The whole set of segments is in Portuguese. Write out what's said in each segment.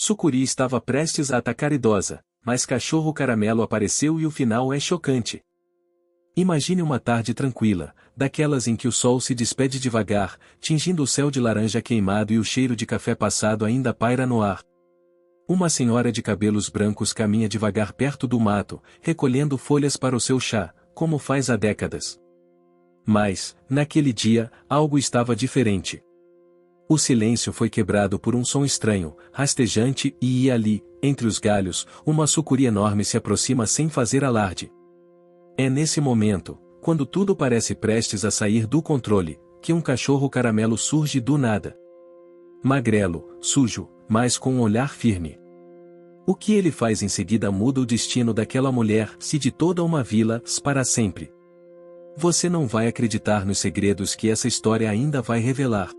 Sucuri estava prestes a atacar idosa, mas cachorro caramelo apareceu e o final é chocante. Imagine uma tarde tranquila, daquelas em que o sol se despede devagar, tingindo o céu de laranja queimado e o cheiro de café passado ainda paira no ar. Uma senhora de cabelos brancos caminha devagar perto do mato, recolhendo folhas para o seu chá, como faz há décadas. Mas, naquele dia, algo estava diferente. O silêncio foi quebrado por um som estranho, rastejante e ali, entre os galhos, uma sucuri enorme se aproxima sem fazer alarde. É nesse momento, quando tudo parece prestes a sair do controle, que um cachorro caramelo surge do nada. Magrelo, sujo, mas com um olhar firme. O que ele faz em seguida muda o destino daquela mulher, se de toda uma vila, para sempre. Você não vai acreditar nos segredos que essa história ainda vai revelar.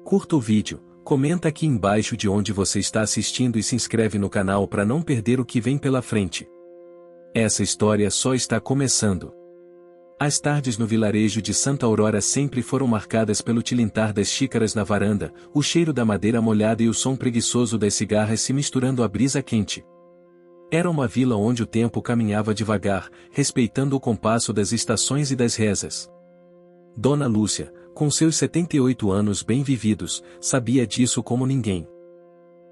Curta o vídeo, comenta aqui embaixo de onde você está assistindo e se inscreve no canal para não perder o que vem pela frente. Essa história só está começando. As tardes no vilarejo de Santa Aurora sempre foram marcadas pelo tilintar das xícaras na varanda, o cheiro da madeira molhada e o som preguiçoso das cigarras se misturando à brisa quente. Era uma vila onde o tempo caminhava devagar, respeitando o compasso das estações e das rezas. Dona Lúcia, com seus 78 anos bem vividos, sabia disso como ninguém.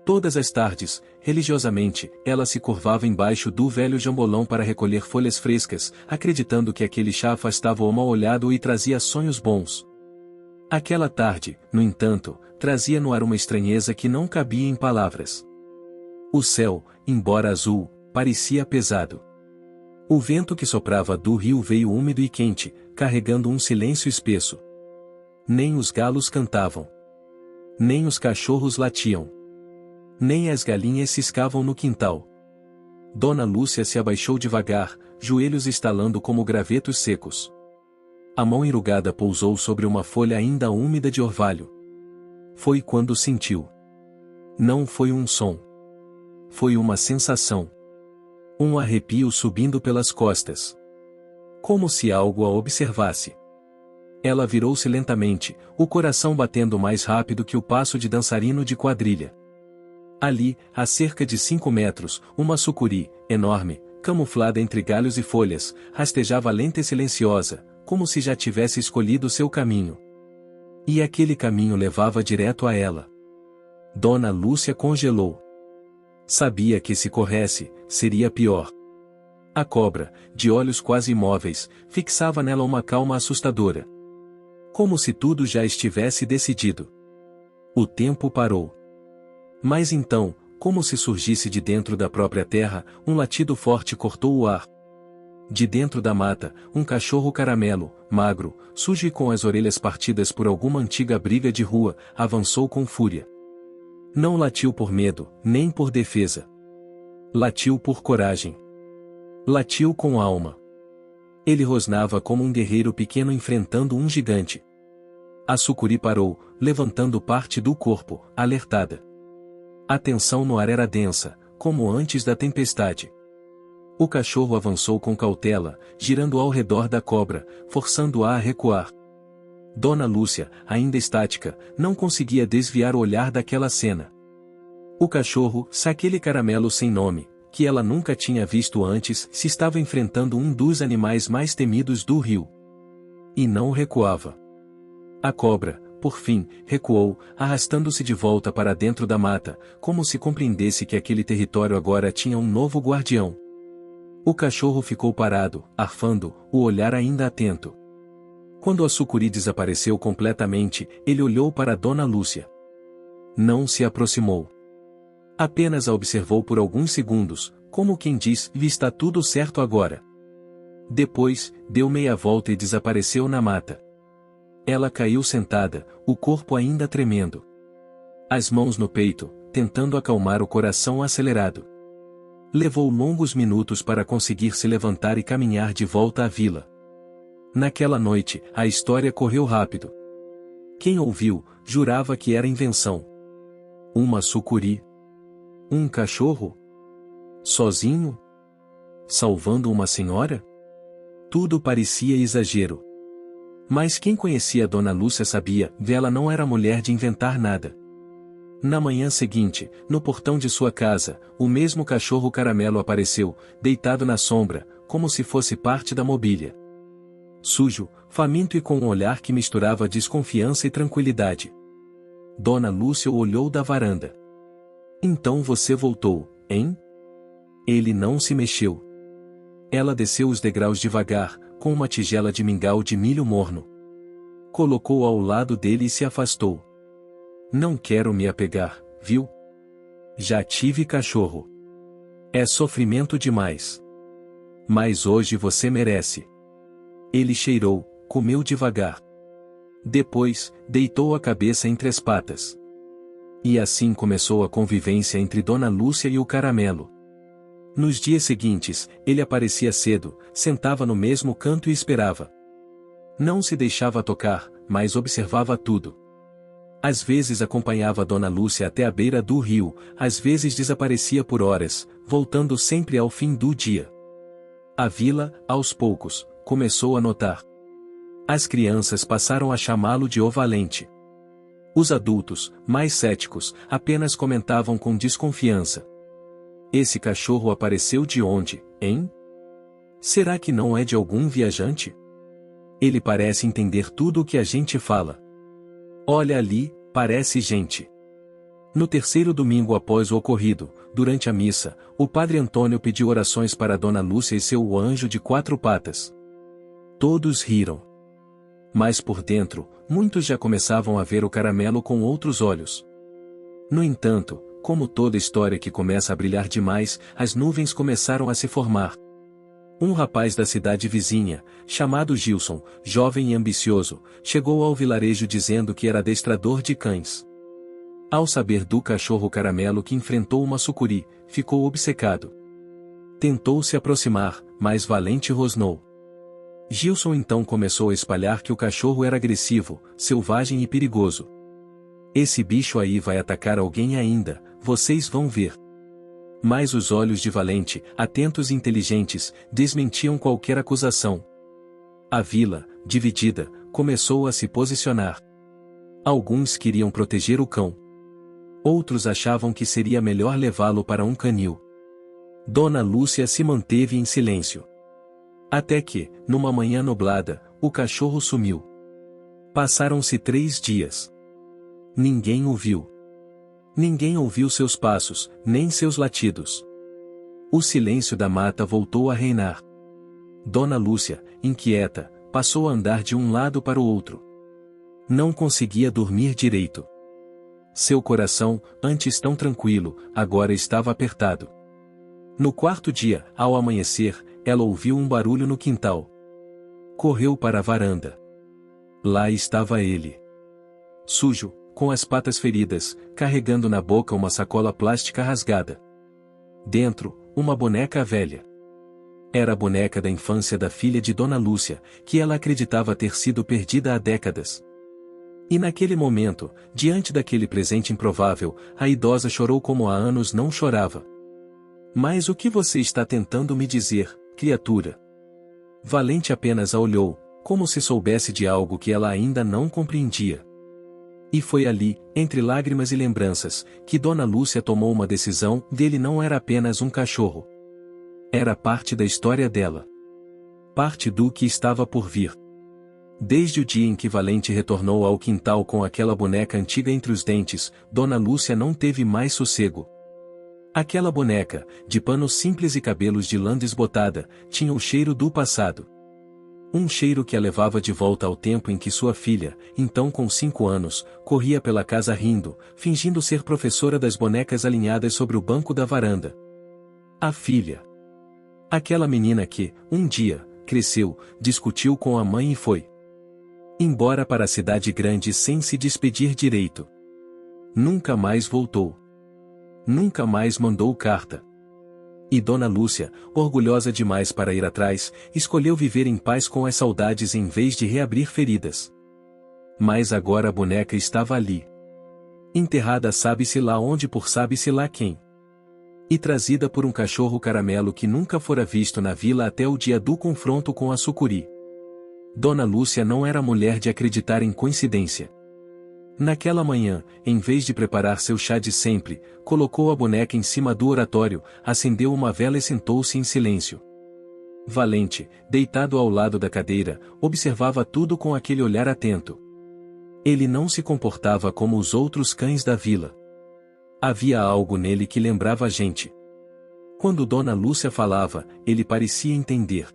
Todas as tardes, religiosamente, ela se curvava embaixo do velho jambolão para recolher folhas frescas, acreditando que aquele chá afastava o mal-olhado e trazia sonhos bons. Aquela tarde, no entanto, trazia no ar uma estranheza que não cabia em palavras. O céu, embora azul, parecia pesado. O vento que soprava do rio veio úmido e quente, carregando um silêncio espesso. Nem os galos cantavam. Nem os cachorros latiam. Nem as galinhas ciscavam no quintal. Dona Lúcia se abaixou devagar, joelhos estalando como gravetos secos. A mão enrugada pousou sobre uma folha ainda úmida de orvalho. Foi quando sentiu. Não foi um som. Foi uma sensação. Um arrepio subindo pelas costas. Como se algo a observasse. Ela virou-se lentamente, o coração batendo mais rápido que o passo de dançarino de quadrilha. Ali, a cerca de 5 metros, uma sucuri, enorme, camuflada entre galhos e folhas, rastejava lenta e silenciosa, como se já tivesse escolhido seu caminho. E aquele caminho levava direto a ela. Dona Lúcia congelou. Sabia que se corresse, seria pior. A cobra, de olhos quase imóveis, fixava nela uma calma assustadora. Como se tudo já estivesse decidido. O tempo parou. Mas então, como se surgisse de dentro da própria terra, um latido forte cortou o ar. De dentro da mata, um cachorro caramelo, magro, sujo e com as orelhas partidas por alguma antiga briga de rua, avançou com fúria. Não latiu por medo, nem por defesa. Latiu por coragem. Latiu com alma. Ele rosnava como um guerreiro pequeno enfrentando um gigante. A sucuri parou, levantando parte do corpo, alertada. A tensão no ar era densa, como antes da tempestade. O cachorro avançou com cautela, girando ao redor da cobra, forçando-a a recuar. Dona Lúcia, ainda estática, não conseguia desviar o olhar daquela cena. O cachorro, aquele caramelo sem nome, que ela nunca tinha visto antes, se estava enfrentando um dos animais mais temidos do rio. E não recuava. A cobra, por fim, recuou, arrastando-se de volta para dentro da mata, como se compreendesse que aquele território agora tinha um novo guardião. O cachorro ficou parado, arfando, o olhar ainda atento. Quando a sucuri desapareceu completamente, ele olhou para Dona Lúcia. Não se aproximou. Apenas a observou por alguns segundos, como quem diz, está tudo certo agora. Depois, deu meia volta e desapareceu na mata. Ela caiu sentada, o corpo ainda tremendo. As mãos no peito, tentando acalmar o coração acelerado. Levou longos minutos para conseguir se levantar e caminhar de volta à vila. Naquela noite, a história correu rápido. Quem ouviu, jurava que era invenção. Uma sucuri? Um cachorro? Sozinho? Salvando uma senhora? Tudo parecia exagero. Mas quem conhecia Dona Lúcia sabia, ela não era mulher de inventar nada. Na manhã seguinte, no portão de sua casa, o mesmo cachorro caramelo apareceu, deitado na sombra, como se fosse parte da mobília. Sujo, faminto e com um olhar que misturava desconfiança e tranquilidade. Dona Lúcia o olhou da varanda. Então você voltou, hein? Ele não se mexeu. Ela desceu os degraus devagar, com uma tigela de mingau de milho morno. Colocou ao lado dele e se afastou. Não quero me apegar, viu? Já tive cachorro. É sofrimento demais. Mas hoje você merece. Ele cheirou, comeu devagar. Depois, deitou a cabeça entre as patas. E assim começou a convivência entre Dona Lúcia e o caramelo. Nos dias seguintes, ele aparecia cedo, sentava no mesmo canto e esperava. Não se deixava tocar, mas observava tudo. Às vezes acompanhava Dona Lúcia até a beira do rio, às vezes desaparecia por horas, voltando sempre ao fim do dia. A vila, aos poucos, começou a notar. As crianças passaram a chamá-lo de O Valente. Os adultos, mais céticos, apenas comentavam com desconfiança. Esse cachorro apareceu de onde, hein? Será que não é de algum viajante? Ele parece entender tudo o que a gente fala. Olha ali, parece gente. No terceiro domingo após o ocorrido, durante a missa, o padre Antônio pediu orações para Dona Lúcia e seu anjo de 4 patas. Todos riram. Mas por dentro, muitos já começavam a ver o caramelo com outros olhos. No entanto, como toda história que começa a brilhar demais, as nuvens começaram a se formar. Um rapaz da cidade vizinha, chamado Gilson, jovem e ambicioso, chegou ao vilarejo dizendo que era adestrador de cães. Ao saber do cachorro caramelo que enfrentou uma sucuri, ficou obcecado. Tentou se aproximar, mas Valente rosnou. Gilson então começou a espalhar que o cachorro era agressivo, selvagem e perigoso. Esse bicho aí vai atacar alguém ainda, vocês vão ver. Mas os olhos de Valente, atentos e inteligentes, desmentiam qualquer acusação. A vila, dividida, começou a se posicionar. Alguns queriam proteger o cão. Outros achavam que seria melhor levá-lo para um canil. Dona Lúcia se manteve em silêncio. Até que, numa manhã nublada, o cachorro sumiu. Passaram-se 3 dias. Ninguém o viu. Ninguém ouviu seus passos, nem seus latidos. O silêncio da mata voltou a reinar. Dona Lúcia, inquieta, passou a andar de um lado para o outro. Não conseguia dormir direito. Seu coração, antes tão tranquilo, agora estava apertado. No 4º dia, ao amanhecer, ela ouviu um barulho no quintal. Correu para a varanda. Lá estava ele. Sujo, com as patas feridas, carregando na boca uma sacola plástica rasgada. Dentro, uma boneca velha. Era a boneca da infância da filha de Dona Lúcia, que ela acreditava ter sido perdida há décadas. E naquele momento, diante daquele presente improvável, a idosa chorou como há anos não chorava. Mas o que você está tentando me dizer, criatura? Valente apenas a olhou, como se soubesse de algo que ela ainda não compreendia. E foi ali, entre lágrimas e lembranças, que Dona Lúcia tomou uma decisão. Dele não era apenas um cachorro. Era parte da história dela. Parte do que estava por vir. Desde o dia em que Valente retornou ao quintal com aquela boneca antiga entre os dentes, Dona Lúcia não teve mais sossego. Aquela boneca, de pano simples e cabelos de lã desbotada, tinha o cheiro do passado. Um cheiro que a levava de volta ao tempo em que sua filha, então com 5 anos, corria pela casa rindo, fingindo ser professora das bonecas alinhadas sobre o banco da varanda. A filha. Aquela menina que, um dia, cresceu, discutiu com a mãe e foi embora para a cidade grande sem se despedir direito. Nunca mais voltou. Nunca mais mandou carta. E Dona Lúcia, orgulhosa demais para ir atrás, escolheu viver em paz com as saudades em vez de reabrir feridas. Mas agora a boneca estava ali. Enterrada sabe-se lá onde por sabe-se lá quem. E trazida por um cachorro caramelo que nunca fora visto na vila até o dia do confronto com a sucuri. Dona Lúcia não era mulher de acreditar em coincidência. Naquela manhã, em vez de preparar seu chá de sempre, colocou a boneca em cima do oratório, acendeu uma vela e sentou-se em silêncio. Valente, deitado ao lado da cadeira, observava tudo com aquele olhar atento. Ele não se comportava como os outros cães da vila. Havia algo nele que lembrava a gente. Quando Dona Lúcia falava, ele parecia entender.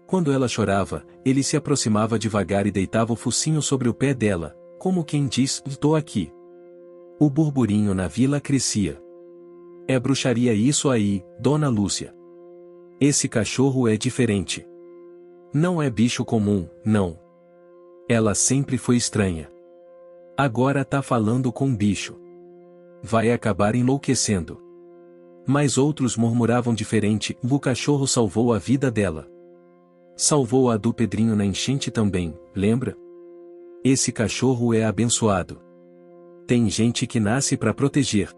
Quando ela chorava, ele se aproximava devagar e deitava o focinho sobre o pé dela, como quem diz, estou aqui. O burburinho na vila crescia. É bruxaria isso aí, Dona Lúcia. Esse cachorro é diferente. Não é bicho comum, não. Ela sempre foi estranha. Agora tá falando com bicho. Vai acabar enlouquecendo. Mas outros murmuravam diferente, o cachorro salvou a vida dela. Salvou a do Pedrinho na enchente também, lembra? Esse cachorro é abençoado. Tem gente que nasce para proteger.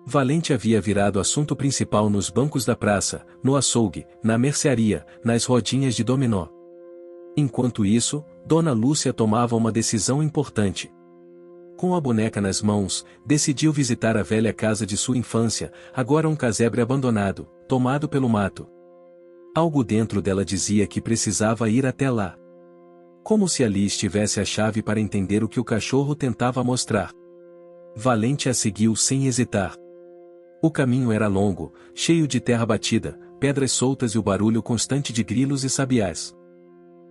Valente havia virado assunto principal nos bancos da praça, no açougue, na mercearia, nas rodinhas de dominó. Enquanto isso, Dona Lúcia tomava uma decisão importante. Com a boneca nas mãos, decidiu visitar a velha casa de sua infância, agora um casebre abandonado, tomado pelo mato. Algo dentro dela dizia que precisava ir até lá. Como se ali estivesse a chave para entender o que o cachorro tentava mostrar. Valente a seguiu sem hesitar. O caminho era longo, cheio de terra batida, pedras soltas e o barulho constante de grilos e sabiás.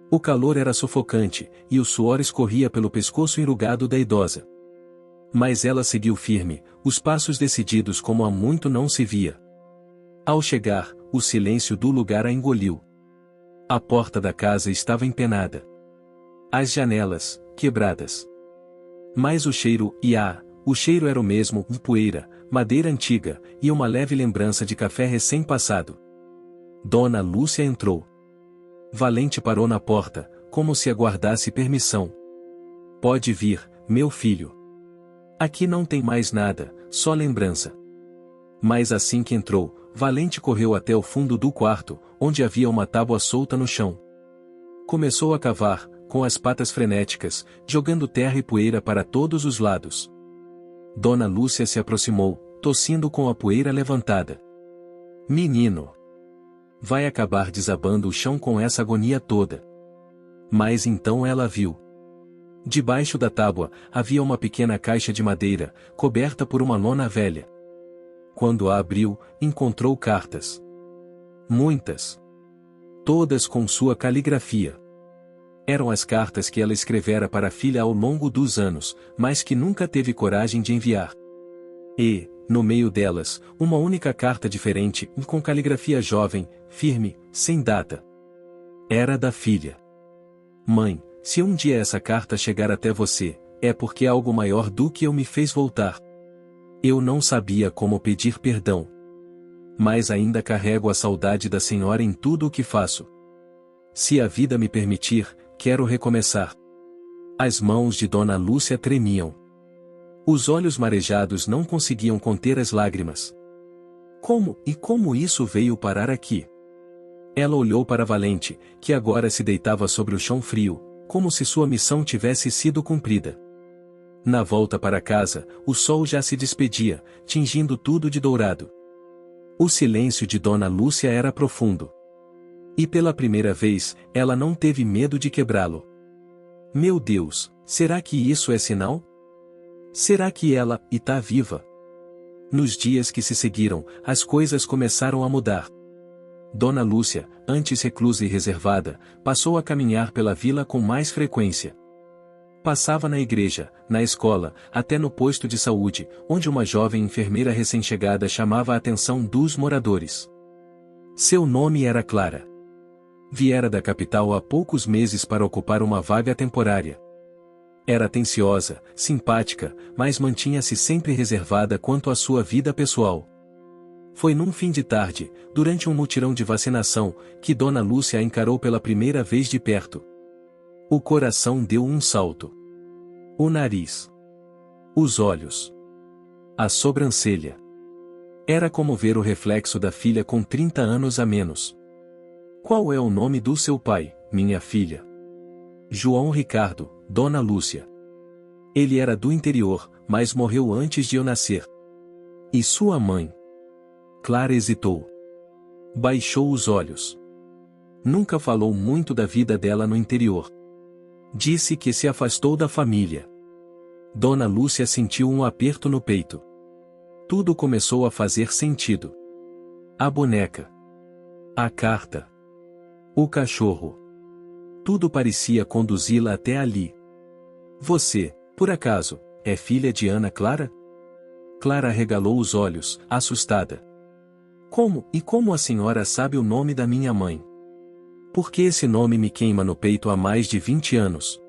O calor era sufocante, e o suor escorria pelo pescoço enrugado da idosa. Mas ela seguiu firme, os passos decididos como há muito não se via. Ao chegar, o silêncio do lugar a engoliu. A porta da casa estava empenada. As janelas, quebradas. Mas o cheiro era o mesmo, poeira, madeira antiga, e uma leve lembrança de café recém-passado. Dona Lúcia entrou. Valente parou na porta, como se aguardasse permissão. Pode vir, meu filho. Aqui não tem mais nada, só lembrança. Mas assim que entrou, Valente correu até o fundo do quarto, onde havia uma tábua solta no chão. Começou a cavar, com as patas frenéticas, jogando terra e poeira para todos os lados. Dona Lúcia se aproximou, tossindo com a poeira levantada. Menino! Vai acabar desabando o chão com essa agonia toda. Mas então ela viu. Debaixo da tábua, havia uma pequena caixa de madeira, coberta por uma lona velha. Quando a abriu, encontrou cartas. Muitas. Todas com sua caligrafia. Eram as cartas que ela escrevera para a filha ao longo dos anos, mas que nunca teve coragem de enviar. E, no meio delas, uma única carta diferente, com caligrafia jovem, firme, sem data. Era da filha. Mãe, se um dia essa carta chegar até você, é porque algo maior do que eu me fez voltar. Eu não sabia como pedir perdão. Mas ainda carrego a saudade da senhora em tudo o que faço. Se a vida me permitir, quero recomeçar. As mãos de Dona Lúcia tremiam. Os olhos marejados não conseguiam conter as lágrimas. Como isso veio parar aqui? Ela olhou para Valente, que agora se deitava sobre o chão frio, como se sua missão tivesse sido cumprida. Na volta para casa, o sol já se despedia, tingindo tudo de dourado. O silêncio de Dona Lúcia era profundo. E pela primeira vez, ela não teve medo de quebrá-lo. Meu Deus, será que isso é sinal? Será que ela está viva? Nos dias que se seguiram, as coisas começaram a mudar. Dona Lúcia, antes reclusa e reservada, passou a caminhar pela vila com mais frequência. Passava na igreja, na escola, até no posto de saúde, onde uma jovem enfermeira recém-chegada chamava a atenção dos moradores. Seu nome era Clara. Viera da capital há poucos meses para ocupar uma vaga temporária. Era atenciosa, simpática, mas mantinha-se sempre reservada quanto à sua vida pessoal. Foi num fim de tarde, durante um mutirão de vacinação, que Dona Lúcia a encarou pela primeira vez de perto. O coração deu um salto. O nariz. Os olhos. A sobrancelha. Era como ver o reflexo da filha com 30 anos a menos. Qual é o nome do seu pai, minha filha? João Ricardo, Dona Lúcia. Ele era do interior, mas morreu antes de eu nascer. E sua mãe? Clara hesitou. Baixou os olhos. Nunca falou muito da vida dela no interior. Disse que se afastou da família. Dona Lúcia sentiu um aperto no peito. Tudo começou a fazer sentido. A boneca. A carta. O cachorro. Tudo parecia conduzi-la até ali. Você, por acaso, é filha de Ana Clara? Clara arregalou os olhos, assustada. Como a senhora sabe o nome da minha mãe? Porque esse nome me queima no peito há mais de 20 anos.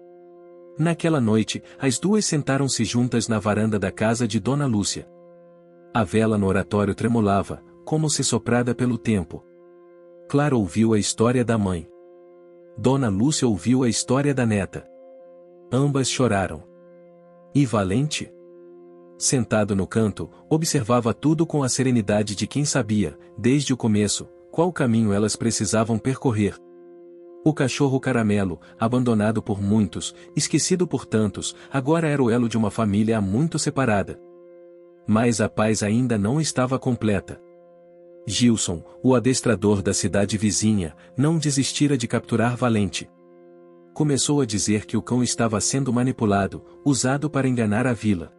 Naquela noite, as duas sentaram-se juntas na varanda da casa de Dona Lúcia. A vela no oratório tremulava, como se soprada pelo tempo. Clara ouviu a história da mãe. Dona Lúcia ouviu a história da neta. Ambas choraram. E Valente? Sentado no canto, observava tudo com a serenidade de quem sabia, desde o começo, qual caminho elas precisavam percorrer. O cachorro Caramelo, abandonado por muitos, esquecido por tantos, agora era o elo de uma família muito separada. Mas a paz ainda não estava completa. Gilson, o adestrador da cidade vizinha, não desistira de capturar Valente. Começou a dizer que o cão estava sendo manipulado, usado para enganar a vila.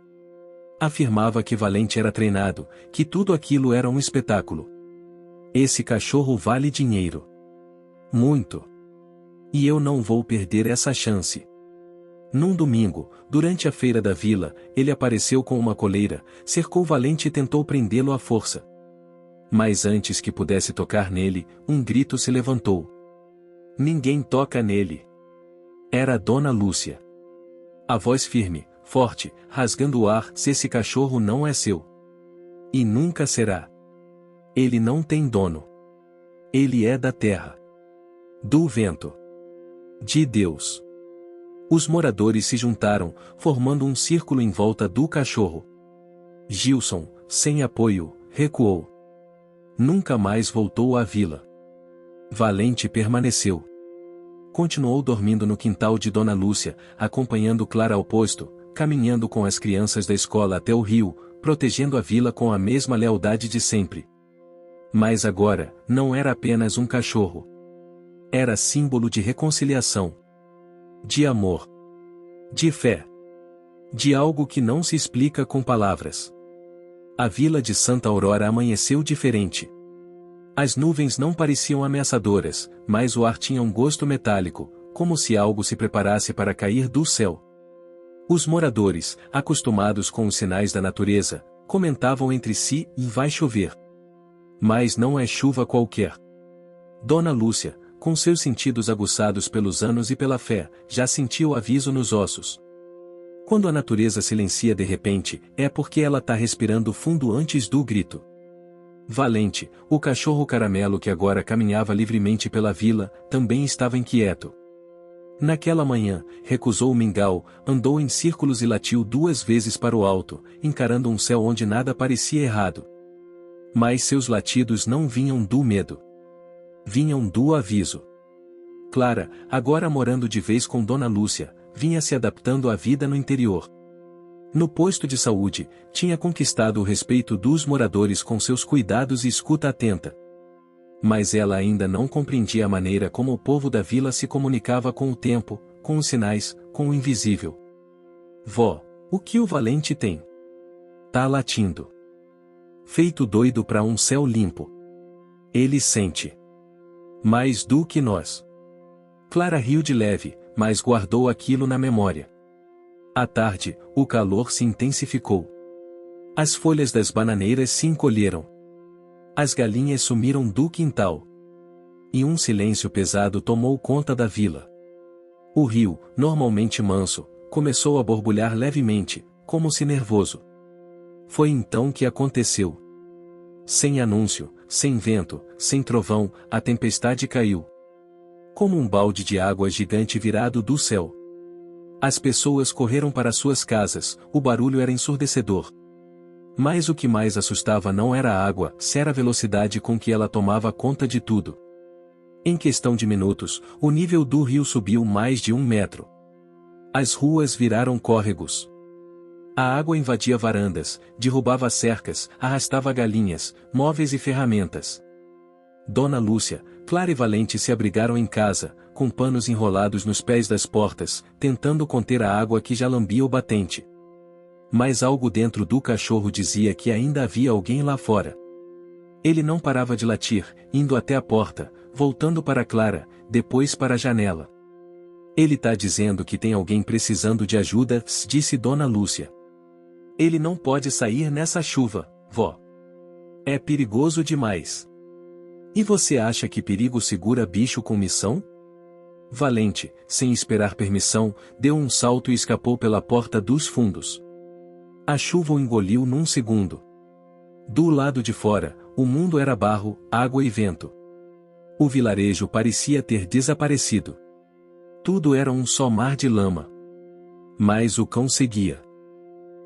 Afirmava que Valente era treinado, que tudo aquilo era um espetáculo. Esse cachorro vale dinheiro. Muito. E eu não vou perder essa chance. Num domingo, durante a feira da vila, ele apareceu com uma coleira, cercou Valente e tentou prendê-lo à força. Mas antes que pudesse tocar nele, um grito se levantou. Ninguém toca nele. Era Dona Lúcia. A voz firme, forte, rasgando o ar: se esse cachorro não é seu. E nunca será. Ele não tem dono. Ele é da terra. Do vento. De Deus. Os moradores se juntaram, formando um círculo em volta do cachorro. Gilson, sem apoio, recuou. Nunca mais voltou à vila. Valente permaneceu. Continuou dormindo no quintal de Dona Lúcia, acompanhando Clara ao posto, caminhando com as crianças da escola até o rio, protegendo a vila com a mesma lealdade de sempre. Mas agora, não era apenas um cachorro. Era símbolo de reconciliação. De amor. De fé. De algo que não se explica com palavras. A vila de Santa Aurora amanheceu diferente. As nuvens não pareciam ameaçadoras, mas o ar tinha um gosto metálico, como se algo se preparasse para cair do céu. Os moradores, acostumados com os sinais da natureza, comentavam entre si: vai chover. Mas não é chuva qualquer. Dona Lúcia, com seus sentidos aguçados pelos anos e pela fé, já sentiu o aviso nos ossos. Quando a natureza silencia de repente, é porque ela está respirando fundo antes do grito. Valente, o cachorro Caramelo que agora caminhava livremente pela vila, também estava inquieto. Naquela manhã, recusou o mingau, andou em círculos e latiu 2 vezes para o alto, encarando um céu onde nada parecia errado. Mas seus latidos não vinham do medo. Vinham do aviso. Clara, agora morando de vez com Dona Lúcia, vinha se adaptando à vida no interior. No posto de saúde, tinha conquistado o respeito dos moradores com seus cuidados e escuta atenta. Mas ela ainda não compreendia a maneira como o povo da vila se comunicava com o tempo, com os sinais, com o invisível. Vó, o que o Valente tem? Tá latindo. Feito doido pra um céu limpo. Ele sente. Mais do que nós. Clara riu de leve, mas guardou aquilo na memória. À tarde, o calor se intensificou. As folhas das bananeiras se encolheram. As galinhas sumiram do quintal. E um silêncio pesado tomou conta da vila. O rio, normalmente manso, começou a borbulhar levemente, como se nervoso. Foi então que aconteceu. Sem anúncio, sem vento, sem trovão, a tempestade caiu. Como um balde de água gigante virado do céu. As pessoas correram para suas casas, o barulho era ensurdecedor. Mas o que mais assustava não era a água, era a velocidade com que ela tomava conta de tudo. Em questão de minutos, o nível do rio subiu mais de 1 metro. As ruas viraram córregos. A água invadia varandas, derrubava cercas, arrastava galinhas, móveis e ferramentas. Dona Lúcia, Clara e Valente se abrigaram em casa, com panos enrolados nos pés das portas, tentando conter a água que já lambia o batente. Mas algo dentro do cachorro dizia que ainda havia alguém lá fora. Ele não parava de latir, indo até a porta, voltando para Clara, depois para a janela. Ele tá dizendo que tem alguém precisando de ajuda, disse Dona Lúcia. Ele não pode sair nessa chuva, vó. É perigoso demais. E você acha que perigo segura bicho com missão? Valente, sem esperar permissão, deu um salto e escapou pela porta dos fundos. A chuva o engoliu num segundo. Do lado de fora, o mundo era barro, água e vento. O vilarejo parecia ter desaparecido. Tudo era um só mar de lama. Mas o cão seguia.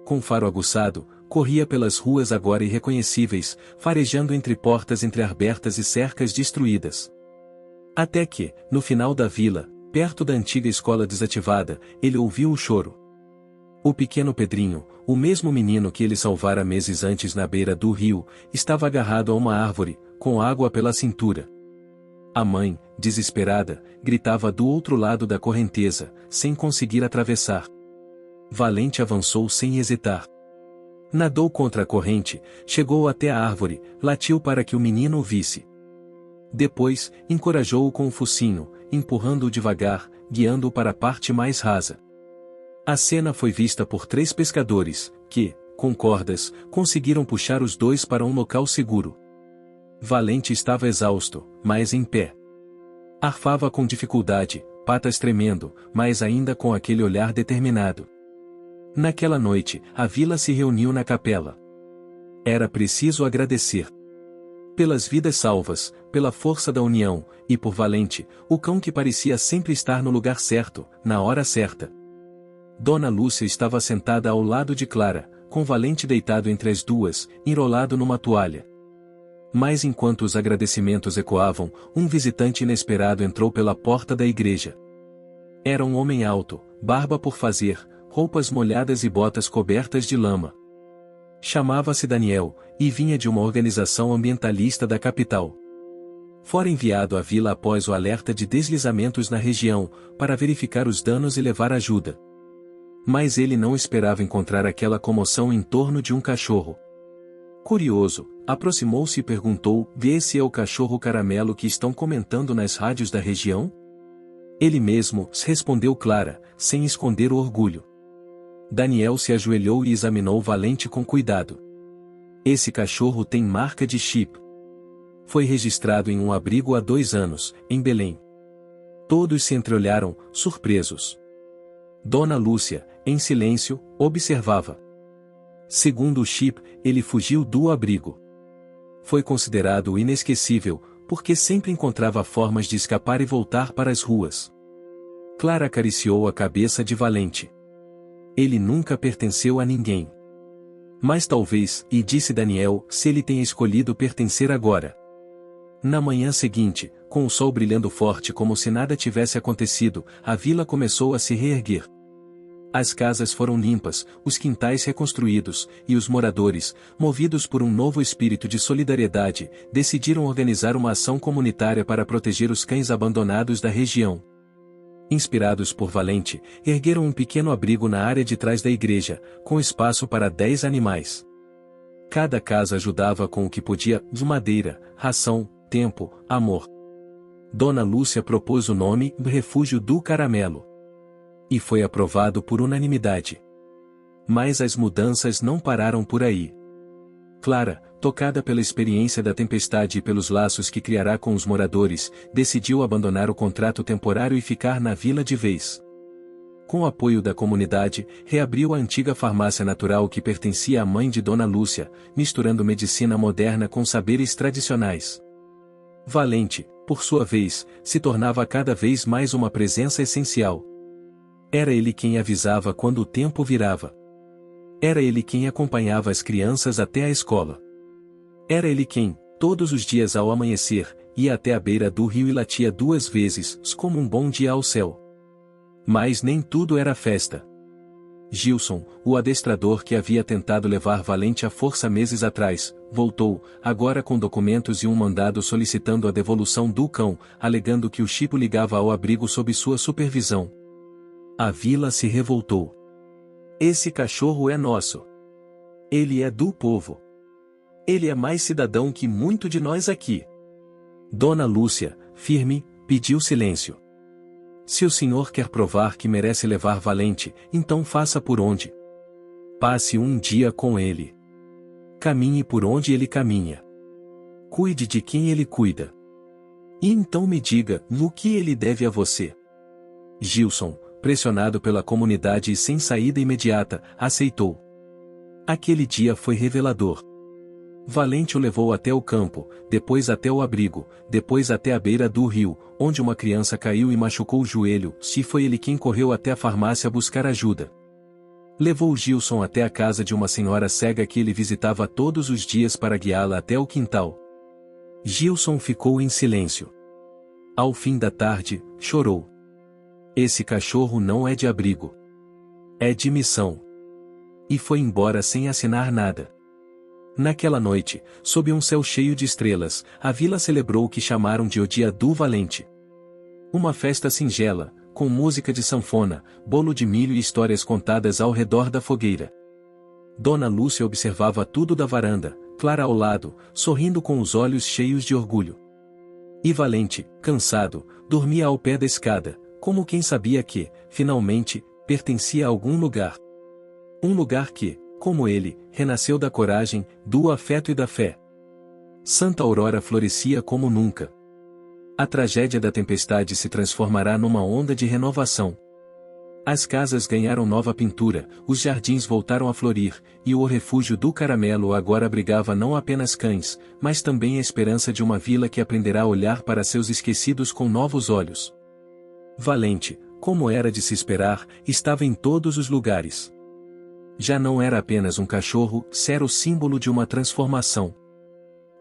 Com faro aguçado, corria pelas ruas agora irreconhecíveis, farejando entre portas entreabertas e cercas destruídas. Até que, no final da vila, perto da antiga escola desativada, ele ouviu o choro. O pequeno Pedrinho, o mesmo menino que ele salvara meses antes na beira do rio, estava agarrado a uma árvore, com água pela cintura. A mãe, desesperada, gritava do outro lado da correnteza, sem conseguir atravessar. Valente avançou sem hesitar. Nadou contra a corrente, chegou até a árvore, latiu para que o menino o visse. Depois, encorajou-o com o focinho, empurrando-o devagar, guiando-o para a parte mais rasa. A cena foi vista por 3 pescadores, que, com cordas, conseguiram puxar os dois para um local seguro. Valente estava exausto, mas em pé. Arfava com dificuldade, patas tremendo, mas ainda com aquele olhar determinado. Naquela noite, a vila se reuniu na capela. Era preciso agradecer. Pelas vidas salvas, pela força da união, e por Valente, o cão que parecia sempre estar no lugar certo, na hora certa. Dona Lúcia estava sentada ao lado de Clara, com Valente deitado entre as duas, enrolado numa toalha. Mas enquanto os agradecimentos ecoavam, um visitante inesperado entrou pela porta da igreja. Era um homem alto, barba por fazer, roupas molhadas e botas cobertas de lama. Chamava-se Daniel, e vinha de uma organização ambientalista da capital. Fora enviado à vila após o alerta de deslizamentos na região, para verificar os danos e levar ajuda. Mas ele não esperava encontrar aquela comoção em torno de um cachorro. Curioso, aproximou-se e perguntou: "Esse é o cachorro Caramelo que estão comentando nas rádios da região?" Ele mesmo, respondeu Clara, sem esconder o orgulho. Daniel se ajoelhou e examinou Valente com cuidado. Esse cachorro tem marca de chip. Foi registrado em um abrigo há 2 anos, em Belém. Todos se entreolharam, surpresos. Dona Lúcia, em silêncio, observava. Segundo o chip, ele fugiu do abrigo. Foi considerado inesquecível, porque sempre encontrava formas de escapar e voltar para as ruas. Clara acariciou a cabeça de Valente. Ele nunca pertenceu a ninguém. Mas talvez, e disse Daniel, se ele tenha escolhido pertencer agora. Na manhã seguinte, com o sol brilhando forte como se nada tivesse acontecido, a vila começou a se reerguer. As casas foram limpas, os quintais reconstruídos, e os moradores, movidos por um novo espírito de solidariedade, decidiram organizar uma ação comunitária para proteger os cães abandonados da região. Inspirados por Valente, ergueram um pequeno abrigo na área de trás da igreja, com espaço para 10 animais. Cada casa ajudava com o que podia, de madeira, ração, tempo, amor. Dona Lúcia propôs o nome Refúgio do Caramelo. E foi aprovado por unanimidade. Mas as mudanças não pararam por aí. Clara, tocada pela experiência da tempestade e pelos laços que criará com os moradores, decidiu abandonar o contrato temporário e ficar na vila de vez. Com o apoio da comunidade, reabriu a antiga farmácia natural que pertencia à mãe de Dona Lúcia, misturando medicina moderna com saberes tradicionais. Valente, por sua vez, se tornava cada vez mais uma presença essencial. Era ele quem avisava quando o tempo virava. Era ele quem acompanhava as crianças até a escola. Era ele quem, todos os dias ao amanhecer, ia até a beira do rio e latia 2 vezes, como um bom dia ao céu. Mas nem tudo era festa. Gilson, o adestrador que havia tentado levar Valente à força meses atrás, voltou, agora com documentos e um mandado solicitando a devolução do cão, alegando que o Chico ligava ao abrigo sob sua supervisão. A vila se revoltou. Esse cachorro é nosso. Ele é do povo. Ele é mais cidadão que muito de nós aqui. Dona Lúcia, firme, pediu silêncio. Se o senhor quer provar que merece levar Valente, então faça por onde. Passe um dia com ele. Caminhe por onde ele caminha. Cuide de quem ele cuida. E então me diga, no que ele deve a você. Gilson, pressionado pela comunidade e sem saída imediata, aceitou. Aquele dia foi revelador. Valente o levou até o campo, depois até o abrigo, depois até a beira do rio, onde uma criança caiu e machucou o joelho, e foi ele quem correu até a farmácia buscar ajuda. Levou Gilson até a casa de uma senhora cega que ele visitava todos os dias para guiá-la até o quintal. Gilson ficou em silêncio. Ao fim da tarde, chorou. Esse cachorro não é de abrigo. É de missão. E foi embora sem assinar nada. Naquela noite, sob um céu cheio de estrelas, a vila celebrou o que chamaram de O Dia do Valente. Uma festa singela, com música de sanfona, bolo de milho e histórias contadas ao redor da fogueira. Dona Lúcia observava tudo da varanda, Clara ao lado, sorrindo com os olhos cheios de orgulho. E Valente, cansado, dormia ao pé da escada, como quem sabia que, finalmente, pertencia a algum lugar. Um lugar que, como ele, renasceu da coragem, do afeto e da fé. Santa Aurora florescia como nunca. A tragédia da tempestade se transformará numa onda de renovação. As casas ganharam nova pintura, os jardins voltaram a florir, e o refúgio do Caramelo agora abrigava não apenas cães, mas também a esperança de uma vila que aprenderá a olhar para seus esquecidos com novos olhos. Valente, como era de se esperar, estava em todos os lugares. Já não era apenas um cachorro, era o símbolo de uma transformação.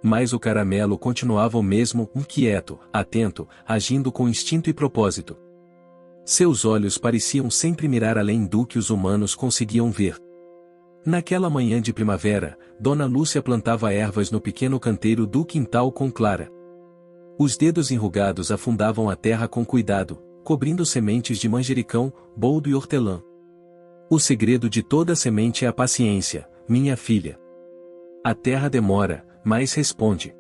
Mas o Caramelo continuava o mesmo, inquieto, atento, agindo com instinto e propósito. Seus olhos pareciam sempre mirar além do que os humanos conseguiam ver. Naquela manhã de primavera, Dona Lúcia plantava ervas no pequeno canteiro do quintal com Clara. Os dedos enrugados afundavam a terra com cuidado, cobrindo sementes de manjericão, boldo e hortelã. O segredo de toda semente é a paciência, minha filha. A terra demora, mas responde.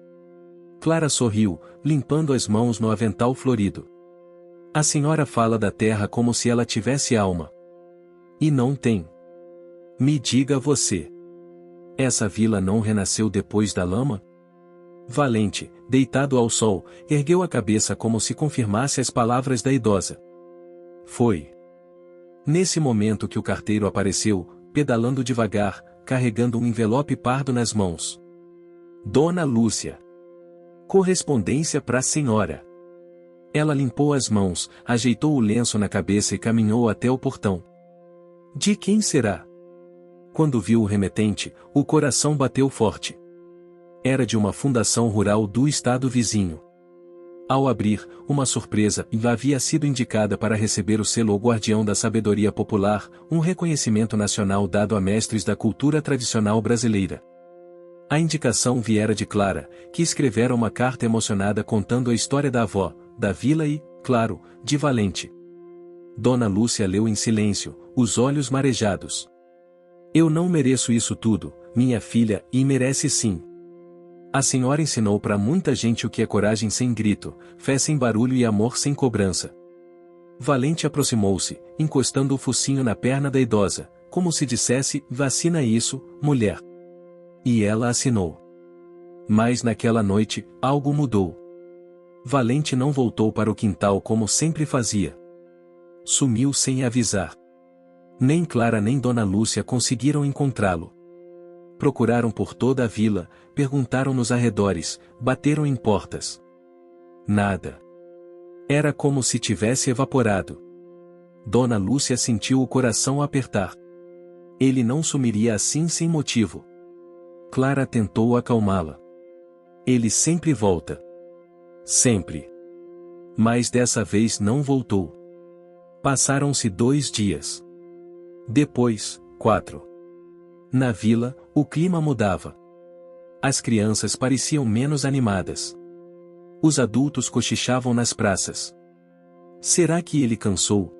Clara sorriu, limpando as mãos no avental florido. A senhora fala da terra como se ela tivesse alma. E não tem. Me diga você. Essa vila não renasceu depois da lama? Valente, deitado ao sol, ergueu a cabeça como se confirmasse as palavras da idosa. Foi. Nesse momento que o carteiro apareceu, pedalando devagar, carregando um envelope pardo nas mãos. Dona Lúcia. Correspondência para a senhora. Ela limpou as mãos, ajeitou o lenço na cabeça e caminhou até o portão. De quem será? Quando viu o remetente, o coração bateu forte. Era de uma fundação rural do estado vizinho. Ao abrir, uma surpresa, havia sido indicada para receber o selo Guardião da Sabedoria Popular, um reconhecimento nacional dado a mestres da cultura tradicional brasileira. A indicação viera de Clara, que escrevera uma carta emocionada contando a história da avó, da vila e, claro, de Valente. Dona Lúcia leu em silêncio, os olhos marejados. Eu não mereço isso tudo, minha filha, e merece sim. A senhora ensinou para muita gente o que é coragem sem grito, fé sem barulho e amor sem cobrança. Valente aproximou-se, encostando o focinho na perna da idosa, como se dissesse, vacina isso, mulher. E ela assinou. Mas naquela noite, algo mudou. Valente não voltou para o quintal como sempre fazia. Sumiu sem avisar. Nem Clara nem Dona Lúcia conseguiram encontrá-lo. Procuraram por toda a vila, perguntaram nos arredores, bateram em portas. Nada. Era como se tivesse evaporado. Dona Lúcia sentiu o coração apertar. Ele não sumiria assim sem motivo. Clara tentou acalmá-la. Ele sempre volta. Sempre. Mas dessa vez não voltou. Passaram-se 2 dias. Depois, 4. Na vila, o clima mudava. As crianças pareciam menos animadas. Os adultos cochichavam nas praças. Será que ele cansou?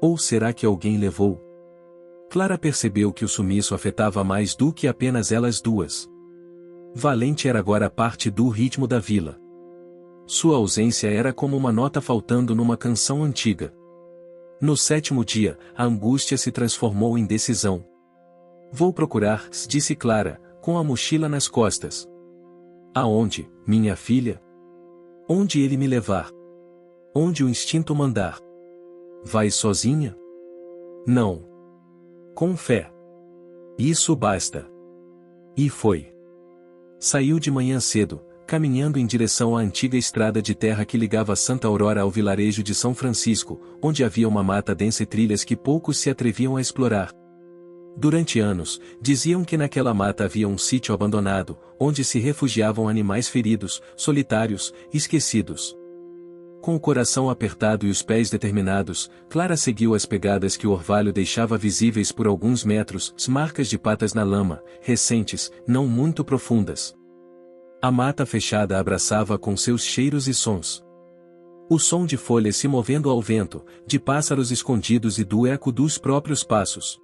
Ou será que alguém levou? Clara percebeu que o sumiço afetava mais do que apenas elas duas. Valente era agora parte do ritmo da vila. Sua ausência era como uma nota faltando numa canção antiga. No 7º dia, a angústia se transformou em decisão. Vou procurar, disse Clara, com a mochila nas costas. Aonde, minha filha? Onde ele me levar? Onde o instinto mandar? Vai sozinha? Não. Com fé. Isso basta. E foi. Saiu de manhã cedo, caminhando em direção à antiga estrada de terra que ligava Santa Aurora ao vilarejo de São Francisco, onde havia uma mata densa e trilhas que poucos se atreviam a explorar. Durante anos, diziam que naquela mata havia um sítio abandonado, onde se refugiavam animais feridos, solitários, esquecidos. Com o coração apertado e os pés determinados, Clara seguiu as pegadas que o orvalho deixava visíveis por alguns metros, marcas de patas na lama, recentes, não muito profundas. A mata fechada a abraçava com seus cheiros e sons. O som de folhas se movendo ao vento, de pássaros escondidos e do eco dos próprios passos.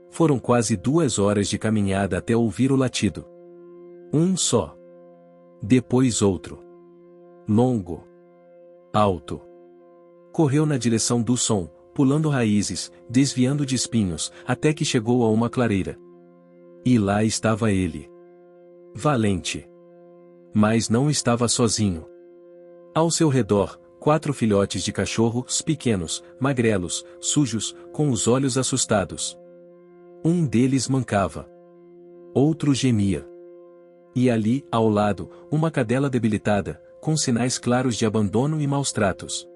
Foram quase 2 horas de caminhada até ouvir o latido. Um só. Depois outro. Longo. Alto. Correu na direção do som, pulando raízes, desviando de espinhos, até que chegou a uma clareira. E lá estava ele. Valente. Mas não estava sozinho. Ao seu redor, 4 filhotes de cachorros pequenos, magrelos, sujos, com os olhos assustados. Um deles mancava. Outro gemia. E ali, ao lado, uma cadela debilitada, com sinais claros de abandono e maus tratos.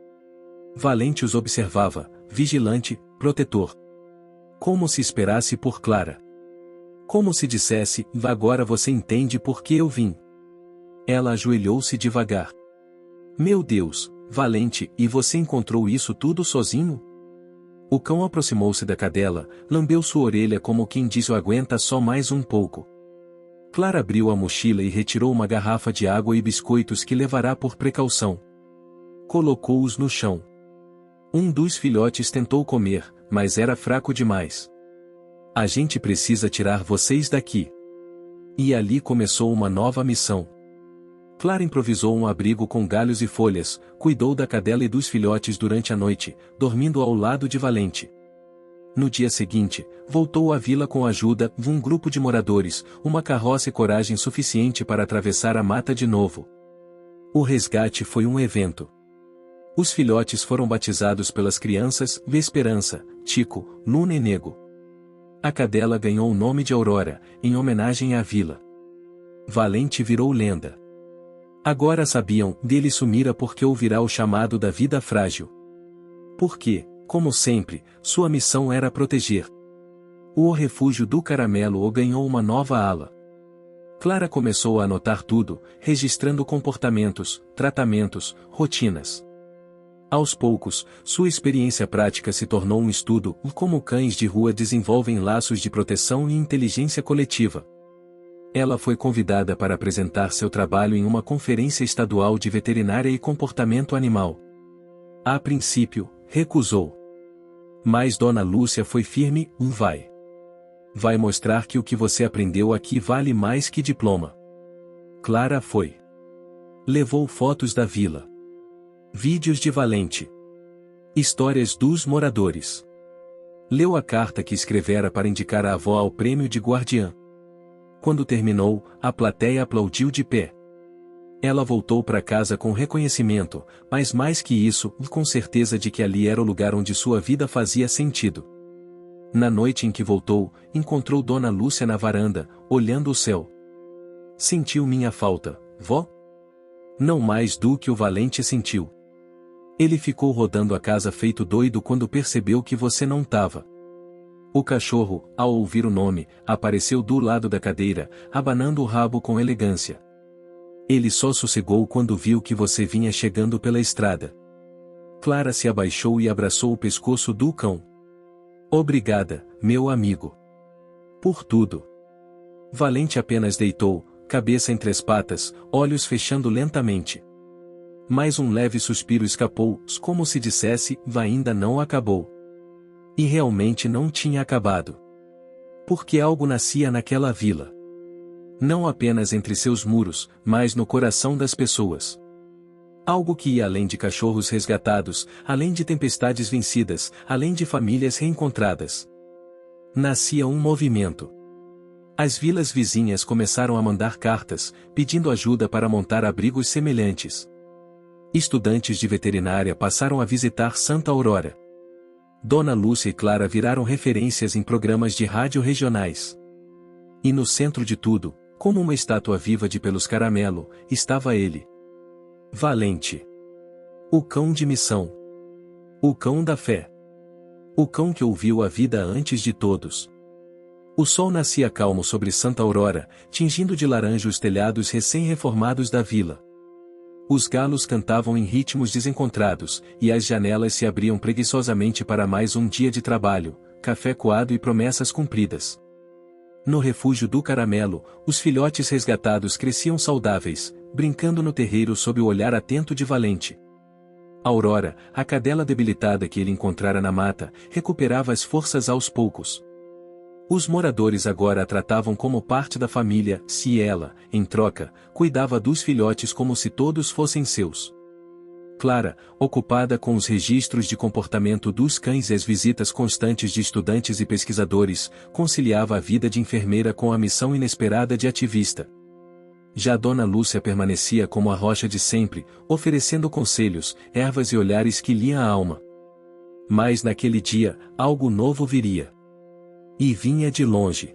Valente os observava, vigilante, protetor. Como se esperasse por Clara. Como se dissesse, agora você entende por que eu vim. Ela ajoelhou-se devagar. Meu Deus, Valente, e você encontrou isso tudo sozinho? O cão aproximou-se da cadela, lambeu sua orelha como quem diz aguenta só mais um pouco. Clara abriu a mochila e retirou uma garrafa de água e biscoitos que levará por precaução. Colocou-os no chão. Um dos filhotes tentou comer, mas era fraco demais. A gente precisa tirar vocês daqui. E ali começou uma nova missão. Clara improvisou um abrigo com galhos e folhas, cuidou da cadela e dos filhotes durante a noite, dormindo ao lado de Valente. No dia seguinte, voltou à vila com a ajuda de um grupo de moradores, uma carroça e coragem suficiente para atravessar a mata de novo. O resgate foi um evento. Os filhotes foram batizados pelas crianças Vesperança, Tico, Luna e Nego. A cadela ganhou o nome de Aurora, em homenagem à vila. Valente virou lenda. Agora sabiam, dele sumira porque ouvirá o chamado da vida frágil. Porque, como sempre, sua missão era proteger. O refúgio do Caramelo o ganhou uma nova ala. Clara começou a anotar tudo, registrando comportamentos, tratamentos, rotinas. Aos poucos, sua experiência prática se tornou um estudo como cães de rua desenvolvem laços de proteção e inteligência coletiva. Ela foi convidada para apresentar seu trabalho em uma conferência estadual de veterinária e comportamento animal. A princípio, recusou. Mas Dona Lúcia foi firme, vai. Vai mostrar que o que você aprendeu aqui vale mais que diploma. Clara foi. Levou fotos da vila. Vídeos de Valente. Histórias dos moradores. Leu a carta que escrevera para indicar a avó ao prêmio de guardiã. Quando terminou, a plateia aplaudiu de pé. Ela voltou para casa com reconhecimento, mas mais que isso, com certeza de que ali era o lugar onde sua vida fazia sentido. Na noite em que voltou, encontrou Dona Lúcia na varanda, olhando o céu. Sentiu minha falta, vó? Não mais do que o Valente sentiu. Ele ficou rodando a casa feito doido quando percebeu que você não tava. O cachorro, ao ouvir o nome, apareceu do lado da cadeira, abanando o rabo com elegância. Ele só sossegou quando viu que você vinha chegando pela estrada. Clara se abaixou e abraçou o pescoço do cão. Obrigada, meu amigo. Por tudo. Valente apenas deitou, cabeça entre as patas, olhos fechando lentamente. Mais um leve suspiro escapou, como se dissesse, ainda não acabou. E realmente não tinha acabado. Porque algo nascia naquela vila. Não apenas entre seus muros, mas no coração das pessoas. Algo que ia além de cachorros resgatados, além de tempestades vencidas, além de famílias reencontradas. Nascia um movimento. As vilas vizinhas começaram a mandar cartas, pedindo ajuda para montar abrigos semelhantes. Estudantes de veterinária passaram a visitar Santa Aurora. Dona Lúcia e Clara viraram referências em programas de rádio regionais. E no centro de tudo, como uma estátua viva de pelos caramelo, estava ele. Valente. O cão de missão. O cão da fé. O cão que ouviu a vida antes de todos. O sol nascia calmo sobre Santa Aurora, tingindo de laranja os telhados recém-reformados da vila. Os galos cantavam em ritmos desencontrados, e as janelas se abriam preguiçosamente para mais um dia de trabalho, café coado e promessas cumpridas. No refúgio do caramelo, os filhotes resgatados cresciam saudáveis, brincando no terreiro sob o olhar atento de Valente. Aurora, a cadela debilitada que ele encontrara na mata, recuperava as forças aos poucos. Os moradores agora a tratavam como parte da família, se ela, em troca, cuidava dos filhotes como se todos fossem seus. Clara, ocupada com os registros de comportamento dos cães e as visitas constantes de estudantes e pesquisadores, conciliava a vida de enfermeira com a missão inesperada de ativista. Já Dona Lúcia permanecia como a rocha de sempre, oferecendo conselhos, ervas e olhares que liam a alma. Mas naquele dia, algo novo viria. E vinha de longe.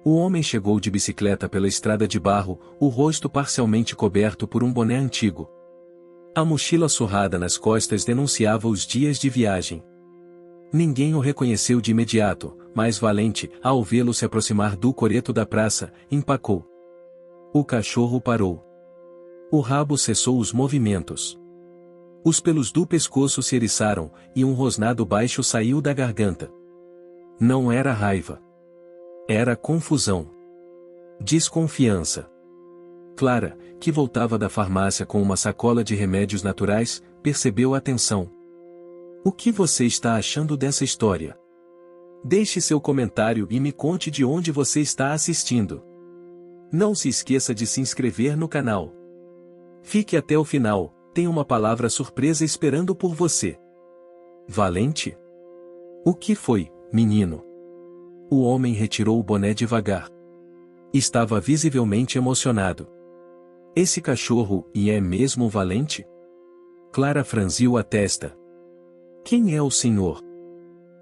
O homem chegou de bicicleta pela estrada de barro, o rosto parcialmente coberto por um boné antigo. A mochila surrada nas costas denunciava os dias de viagem. Ninguém o reconheceu de imediato, mas Valente, ao vê-lo se aproximar do coreto da praça, empacou. O cachorro parou. O rabo cessou os movimentos. Os pelos do pescoço se eriçaram, e um rosnado baixo saiu da garganta. Não era raiva. Era confusão. Desconfiança. Clara, que voltava da farmácia com uma sacola de remédios naturais, percebeu a tensão. O que você está achando dessa história? Deixe seu comentário e me conte de onde você está assistindo. Não se esqueça de se inscrever no canal. Fique até o final, tem uma palavra surpresa esperando por você. Valente? O que foi, menino? O homem retirou o boné devagar. Estava visivelmente emocionado. Esse cachorro, e é mesmo Valente? Clara franziu a testa. Quem é o senhor?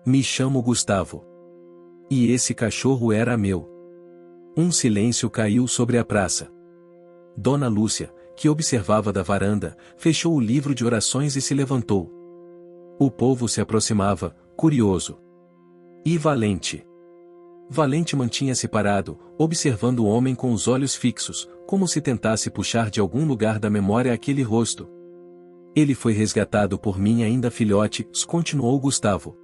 Me chamo Gustavo. E esse cachorro era meu. Um silêncio caiu sobre a praça. Dona Lúcia, que observava da varanda, fechou o livro de orações e se levantou. O povo se aproximava, curioso. E Valente? Valente mantinha-se parado, observando o homem com os olhos fixos, como se tentasse puxar de algum lugar da memória aquele rosto. Ele foi resgatado por mim ainda filhote, continuou Gustavo.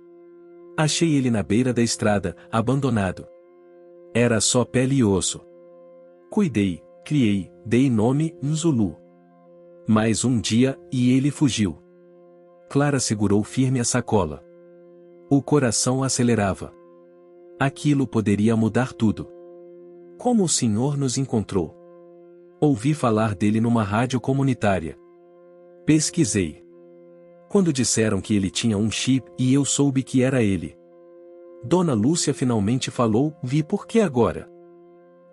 Achei ele na beira da estrada, abandonado. Era só pele e osso. Cuidei, criei, dei nome, Nzulu. Mas um dia, e ele fugiu. Clara segurou firme a sacola. O coração acelerava. Aquilo poderia mudar tudo. Como o senhor nos encontrou? Ouvi falar dele numa rádio comunitária. Pesquisei. Quando disseram que ele tinha um chip e eu soube que era ele. Dona Lúcia finalmente falou, vi por que agora?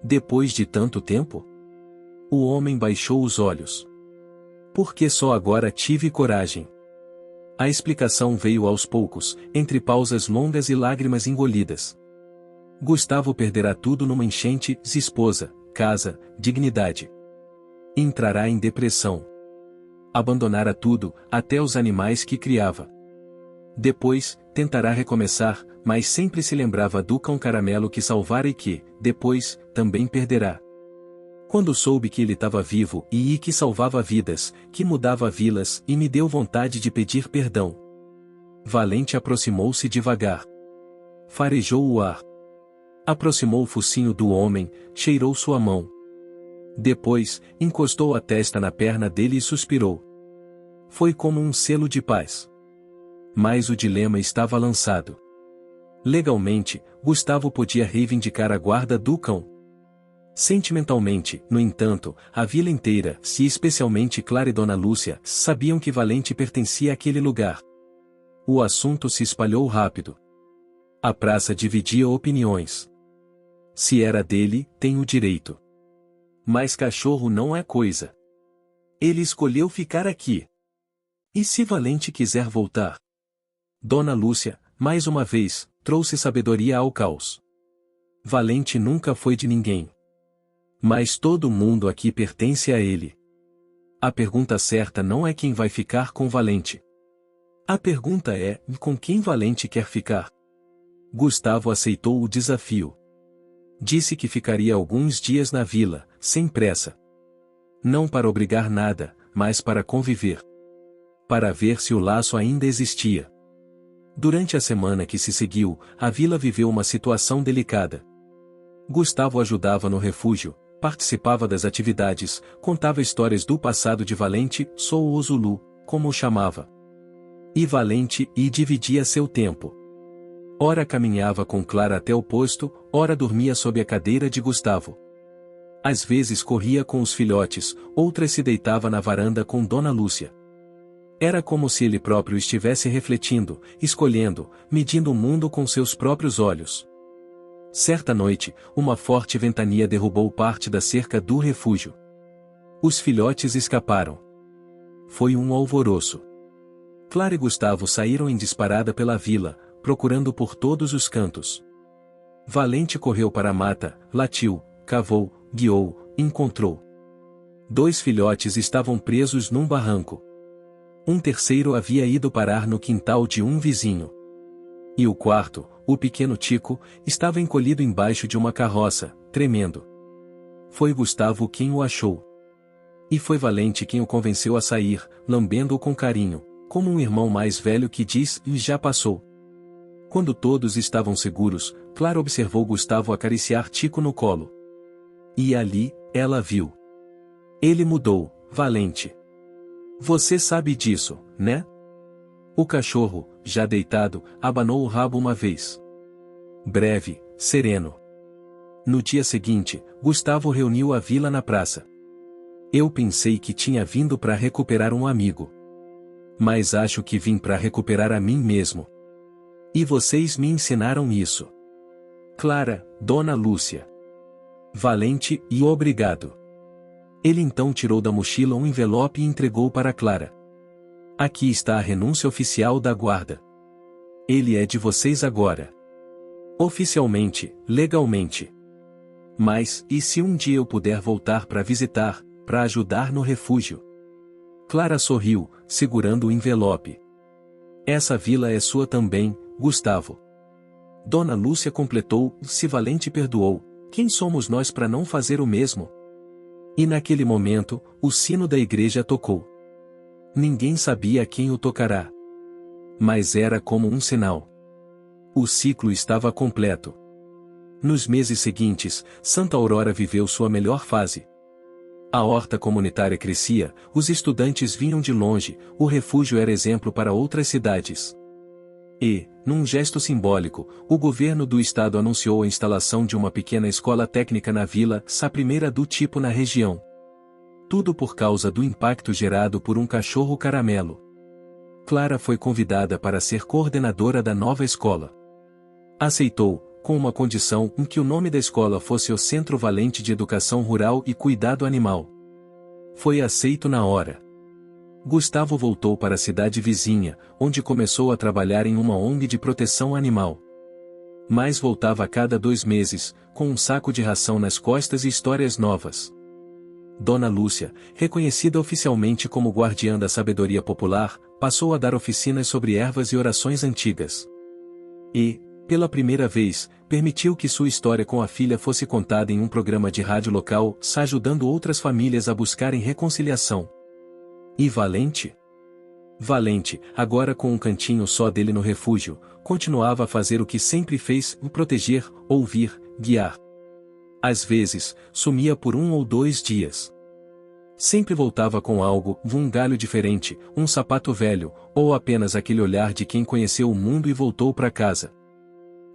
Depois de tanto tempo? O homem baixou os olhos. Porque só agora tive coragem. A explicação veio aos poucos, entre pausas longas e lágrimas engolidas. Gustavo perderá tudo numa enchente, esposa, casa, dignidade. Entrará em depressão. Abandonará tudo, até os animais que criava. Depois, tentará recomeçar, mas sempre se lembrava do cão caramelo que salvara e que, depois, também perderá. Quando soube que ele estava vivo e que salvava vidas, que mudava vilas, e me deu vontade de pedir perdão. Valente aproximou-se devagar. Farejou o ar. Aproximou o focinho do homem, cheirou sua mão. Depois, encostou a testa na perna dele e suspirou. Foi como um selo de paz. Mas o dilema estava lançado. Legalmente, Gustavo podia reivindicar a guarda do cão. Sentimentalmente, no entanto, a vila inteira, e especialmente Clara e Dona Lúcia, sabiam que Valente pertencia àquele lugar. O assunto se espalhou rápido. A praça dividia opiniões. Se era dele, tem o direito. Mas cachorro não é coisa. Ele escolheu ficar aqui. E se Valente quiser voltar? Dona Lúcia, mais uma vez, trouxe sabedoria ao caos. Valente nunca foi de ninguém. Mas todo mundo aqui pertence a ele. A pergunta certa não é quem vai ficar com Valente. A pergunta é, com quem Valente quer ficar? Gustavo aceitou o desafio. Disse que ficaria alguns dias na vila, sem pressa. Não para obrigar nada, mas para conviver. Para ver se o laço ainda existia. Durante a semana que se seguiu, a vila viveu uma situação delicada. Gustavo ajudava no refúgio, participava das atividades, contava histórias do passado de Valente, sou o Zulu, como o chamava. E Valente, e dividia seu tempo. Ora caminhava com Clara até o posto, ora dormia sob a cadeira de Gustavo. Às vezes corria com os filhotes, outras se deitava na varanda com Dona Lúcia. Era como se ele próprio estivesse refletindo, escolhendo, medindo o mundo com seus próprios olhos. Certa noite, uma forte ventania derrubou parte da cerca do refúgio. Os filhotes escaparam. Foi um alvoroço. Clara e Gustavo saíram em disparada pela vila, procurando por todos os cantos. Valente correu para a mata, latiu, cavou, guiou, encontrou. 2 filhotes estavam presos num barranco. Um terceiro havia ido parar no quintal de um vizinho. E o quarto, o pequeno Tico, estava encolhido embaixo de uma carroça, tremendo. Foi Gustavo quem o achou. E foi Valente quem o convenceu a sair, lambendo-o com carinho, como um irmão mais velho que diz, já passou. Quando todos estavam seguros, Clara observou Gustavo acariciar Tico no colo. E ali, ela viu. Ele mudou, Valente. Você sabe disso, né? O cachorro, já deitado, abanou o rabo uma vez. Breve, sereno. No dia seguinte, Gustavo reuniu a vila na praça. Eu pensei que tinha vindo para recuperar um amigo. Mas acho que vim para recuperar a mim mesmo. E vocês me ensinaram isso. Clara, Dona Lúcia. Valente, e obrigado. Ele então tirou da mochila um envelope e entregou para Clara. Aqui está a renúncia oficial da guarda. Ele é de vocês agora. Oficialmente, legalmente. Mas, e se um dia eu puder voltar para visitar, para ajudar no refúgio? Clara sorriu, segurando o envelope. Essa vila é sua também, Gustavo. Dona Lúcia completou, se Valente perdoou, quem somos nós para não fazer o mesmo? E naquele momento, o sino da igreja tocou. Ninguém sabia quem o tocará. Mas era como um sinal. O ciclo estava completo. Nos meses seguintes, Santa Aurora viveu sua melhor fase. A horta comunitária crescia, os estudantes vinham de longe, o refúgio era exemplo para outras cidades. E, num gesto simbólico, o governo do estado anunciou a instalação de uma pequena escola técnica na vila, a primeira do tipo na região. Tudo por causa do impacto gerado por um cachorro caramelo. Clara foi convidada para ser coordenadora da nova escola. Aceitou, com uma condição em que o nome da escola fosse o Centro Valente de Educação Rural e Cuidado Animal. Foi aceito na hora. Gustavo voltou para a cidade vizinha, onde começou a trabalhar em uma ONG de proteção animal. Mas voltava a cada 2 meses, com um saco de ração nas costas e histórias novas. Dona Lúcia, reconhecida oficialmente como guardiã da sabedoria popular, passou a dar oficinas sobre ervas e orações antigas. E, pela primeira vez, permitiu que sua história com a filha fosse contada em um programa de rádio local, ajudando outras famílias a buscarem reconciliação. E Valente? Valente, agora com um cantinho só dele no refúgio, continuava a fazer o que sempre fez, proteger, ouvir, guiar. Às vezes, sumia por 1 ou 2 dias. Sempre voltava com algo, um galho diferente, um sapato velho, ou apenas aquele olhar de quem conheceu o mundo e voltou para casa.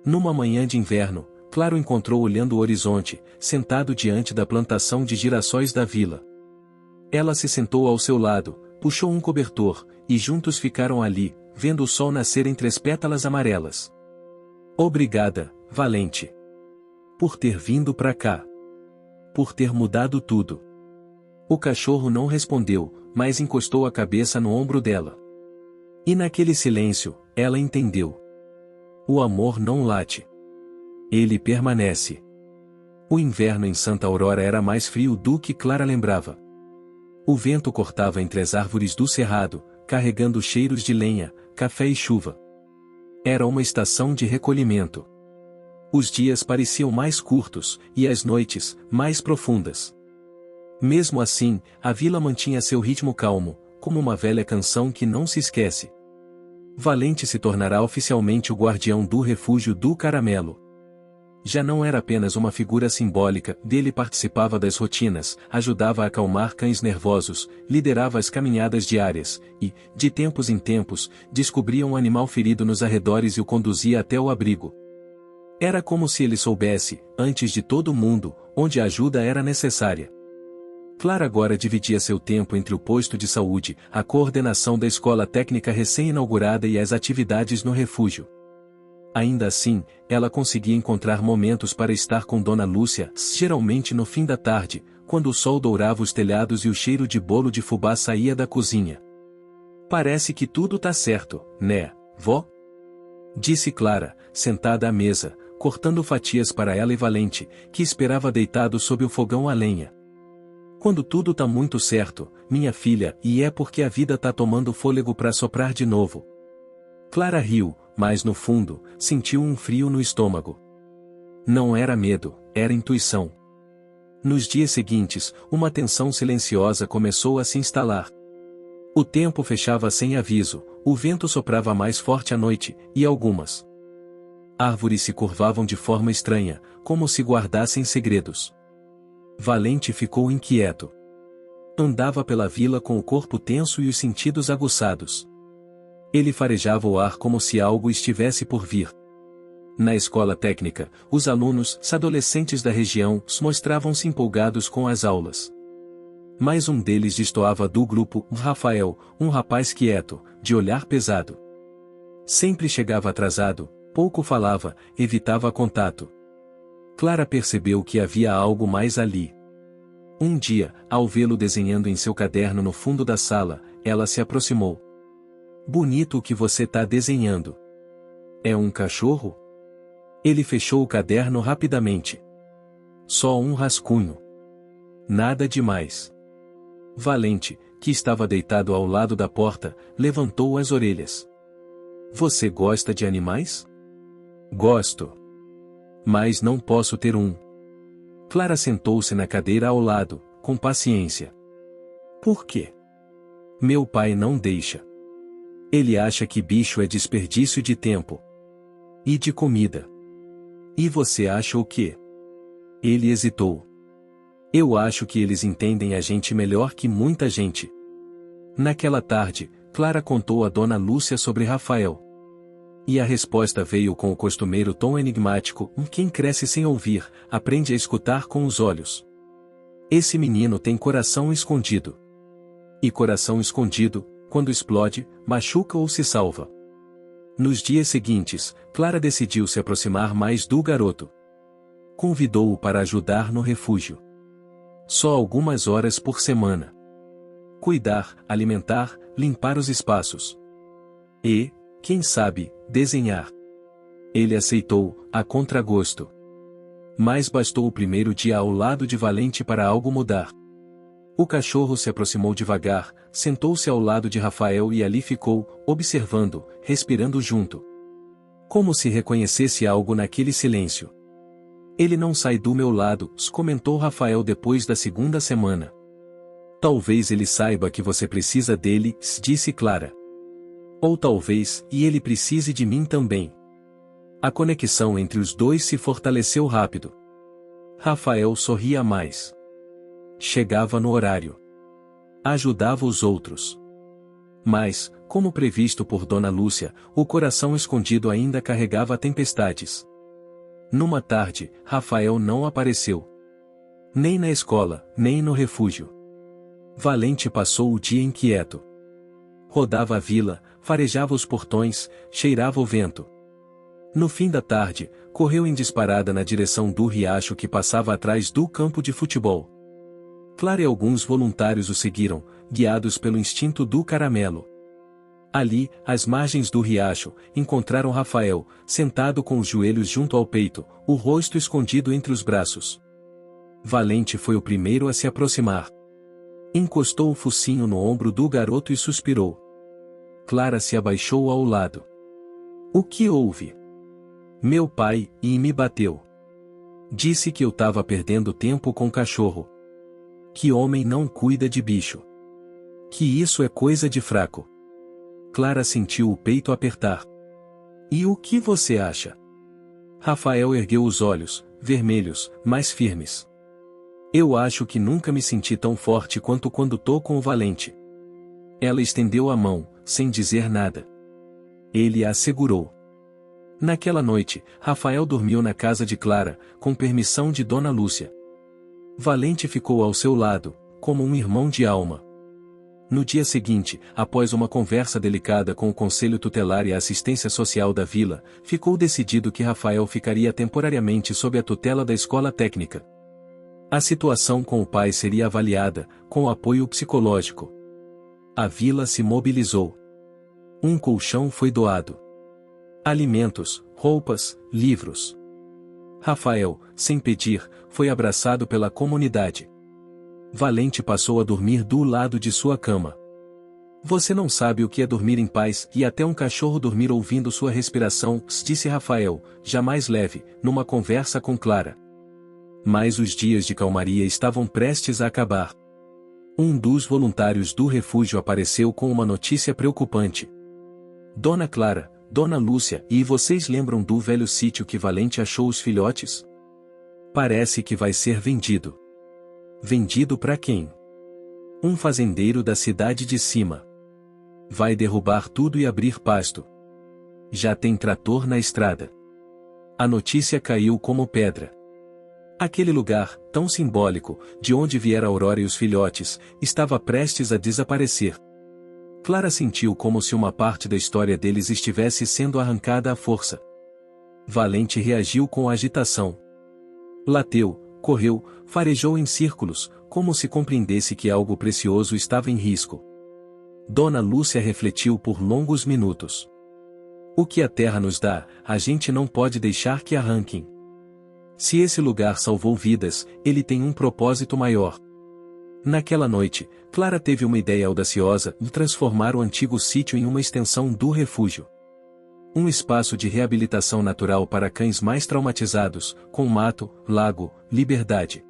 Numa manhã de inverno, Clara o encontrou olhando o horizonte, sentado diante da plantação de girassóis da vila. Ela se sentou ao seu lado, puxou um cobertor, e juntos ficaram ali, vendo o sol nascer entre as pétalas amarelas. Obrigada, Valente. Por ter vindo pra cá. Por ter mudado tudo. O cachorro não respondeu, mas encostou a cabeça no ombro dela. E naquele silêncio, ela entendeu. O amor não late. Ele permanece. O inverno em Santa Aurora era mais frio do que Clara lembrava. O vento cortava entre as árvores do cerrado, carregando cheiros de lenha, café e chuva. Era uma estação de recolhimento. Os dias pareciam mais curtos, e as noites, mais profundas. Mesmo assim, a vila mantinha seu ritmo calmo, como uma velha canção que não se esquece. Valente se tornará oficialmente o guardião do refúgio do Caramelo. Já não era apenas uma figura simbólica, dele participava das rotinas, ajudava a acalmar cães nervosos, liderava as caminhadas diárias, e, de tempos em tempos, descobria um animal ferido nos arredores e o conduzia até o abrigo. Era como se ele soubesse, antes de todo mundo, onde a ajuda era necessária. Clara agora dividia seu tempo entre o posto de saúde, a coordenação da escola técnica recém-inaugurada e as atividades no refúgio. Ainda assim, ela conseguia encontrar momentos para estar com Dona Lúcia, geralmente no fim da tarde, quando o sol dourava os telhados e o cheiro de bolo de fubá saía da cozinha. Parece que tudo tá certo, né, vó? Disse Clara, sentada à mesa, cortando fatias para ela e Valente, que esperava deitado sob o fogão a lenha. Quando tudo tá muito certo, minha filha, e é porque a vida tá tomando fôlego para soprar de novo. Clara riu, mas no fundo, sentiu um frio no estômago. Não era medo, era intuição. Nos dias seguintes, uma tensão silenciosa começou a se instalar. O tempo fechava sem aviso, o vento soprava mais forte à noite, e algumas árvores se curvavam de forma estranha, como se guardassem segredos. Valente ficou inquieto. Andava pela vila com o corpo tenso e os sentidos aguçados. Ele farejava o ar como se algo estivesse por vir. Na escola técnica, os alunos, adolescentes da região, mostravam-se empolgados com as aulas. Mais um deles destoava do grupo, Rafael, um rapaz quieto, de olhar pesado. Sempre chegava atrasado, pouco falava, evitava contato. Clara percebeu que havia algo mais ali. Um dia, ao vê-lo desenhando em seu caderno no fundo da sala, ela se aproximou. Bonito o que você tá desenhando. É um cachorro? Ele fechou o caderno rapidamente. Só um rascunho. Nada demais. Valente, que estava deitado ao lado da porta, levantou as orelhas. Você gosta de animais? Gosto. Mas não posso ter um. Clara sentou-se na cadeira ao lado, com paciência. Por quê? Meu pai não deixa. Ele acha que bicho é desperdício de tempo. E de comida. E você acha o quê? Ele hesitou. Eu acho que eles entendem a gente melhor que muita gente. Naquela tarde, Clara contou a Dona Lúcia sobre Rafael. E a resposta veio com o costumeiro tom enigmático: quem cresce sem ouvir, aprende a escutar com os olhos. Esse menino tem coração escondido. E coração escondido, quando explode, machuca ou se salva. Nos dias seguintes, Clara decidiu se aproximar mais do garoto. Convidou-o para ajudar no refúgio. Só algumas horas por semana. Cuidar, alimentar, limpar os espaços. E, quem sabe, desenhar. Ele aceitou, a contragosto. Mas bastou o primeiro dia ao lado de Valente para algo mudar. O cachorro se aproximou devagar, sentou-se ao lado de Rafael e ali ficou, observando, respirando junto. Como se reconhecesse algo naquele silêncio. Ele não sai do meu lado, comentou Rafael depois da segunda semana. Talvez ele saiba que você precisa dele, disse Clara. Ou talvez, e ele precise de mim também. A conexão entre os dois se fortaleceu rápido. Rafael sorria mais. Chegava no horário. Ajudava os outros. Mas, como previsto por Dona Lúcia, o coração escondido ainda carregava tempestades. Numa tarde, Rafael não apareceu. Nem na escola, nem no refúgio. Valente passou o dia inquieto. Rodava a vila, farejava os portões, cheirava o vento. No fim da tarde, correu em disparada na direção do riacho que passava atrás do campo de futebol. Clara e alguns voluntários o seguiram, guiados pelo instinto do caramelo. Ali, às margens do riacho, encontraram Rafael, sentado com os joelhos junto ao peito, o rosto escondido entre os braços. Valente foi o primeiro a se aproximar. Encostou o focinho no ombro do garoto e suspirou. Clara se abaixou ao lado. O que houve? Meu pai, e me bateu. Disse que eu estava perdendo tempo com o cachorro. Que homem não cuida de bicho. Que isso é coisa de fraco. Clara sentiu o peito apertar. E o que você acha? Rafael ergueu os olhos, vermelhos, mais firmes. Eu acho que nunca me senti tão forte quanto quando tô com o Valente. Ela estendeu a mão, sem dizer nada. Ele a segurou. Naquela noite, Rafael dormiu na casa de Clara, com permissão de Dona Lúcia. Valente ficou ao seu lado, como um irmão de alma. No dia seguinte, após uma conversa delicada com o Conselho Tutelar e a Assistência Social da Vila, ficou decidido que Rafael ficaria temporariamente sob a tutela da escola técnica. A situação com o pai seria avaliada, com apoio psicológico. A vila se mobilizou. Um colchão foi doado. Alimentos, roupas, livros. Rafael, sem pedir, foi abraçado pela comunidade. Valente passou a dormir do lado de sua cama. Você não sabe o que é dormir em paz e até um cachorro dormir ouvindo sua respiração, disse Rafael, já mais leve, numa conversa com Clara. Mas os dias de calmaria estavam prestes a acabar. Um dos voluntários do refúgio apareceu com uma notícia preocupante. Dona Clara, Dona Lúcia, e vocês lembram do velho sítio que Valente achou os filhotes? Parece que vai ser vendido. Vendido para quem? Um fazendeiro da cidade de cima. Vai derrubar tudo e abrir pasto. Já tem trator na estrada. A notícia caiu como pedra. Aquele lugar, tão simbólico, de onde viera Aurora e os filhotes, estava prestes a desaparecer. Clara sentiu como se uma parte da história deles estivesse sendo arrancada à força. Valente reagiu com agitação. Lateu, correu, farejou em círculos, como se compreendesse que algo precioso estava em risco. Dona Lúcia refletiu por longos minutos. O que a terra nos dá, a gente não pode deixar que arranquem. Se esse lugar salvou vidas, ele tem um propósito maior. Naquela noite, Clara teve uma ideia audaciosa de transformar o antigo sítio em uma extensão do refúgio. Um espaço de reabilitação natural para cães mais traumatizados, com mato, lago, liberdade.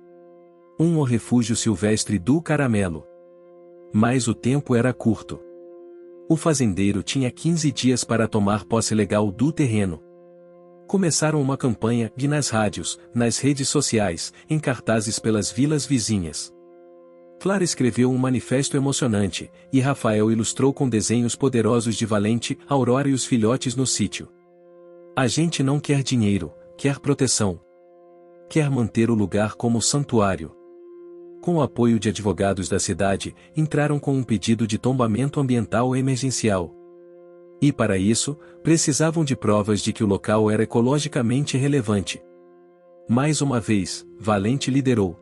O refúgio silvestre do Caramelo. Mas o tempo era curto. O fazendeiro tinha 15 dias para tomar posse legal do terreno. Começaram uma campanha, e nas rádios, nas redes sociais, em cartazes pelas vilas vizinhas. Clara escreveu um manifesto emocionante, e Rafael ilustrou com desenhos poderosos de Valente, Aurora e os filhotes no sítio. A gente não quer dinheiro, quer proteção. Quer manter o lugar como santuário. Com o apoio de advogados da cidade, entraram com um pedido de tombamento ambiental emergencial. E para isso, precisavam de provas de que o local era ecologicamente relevante. Mais uma vez, Valente liderou.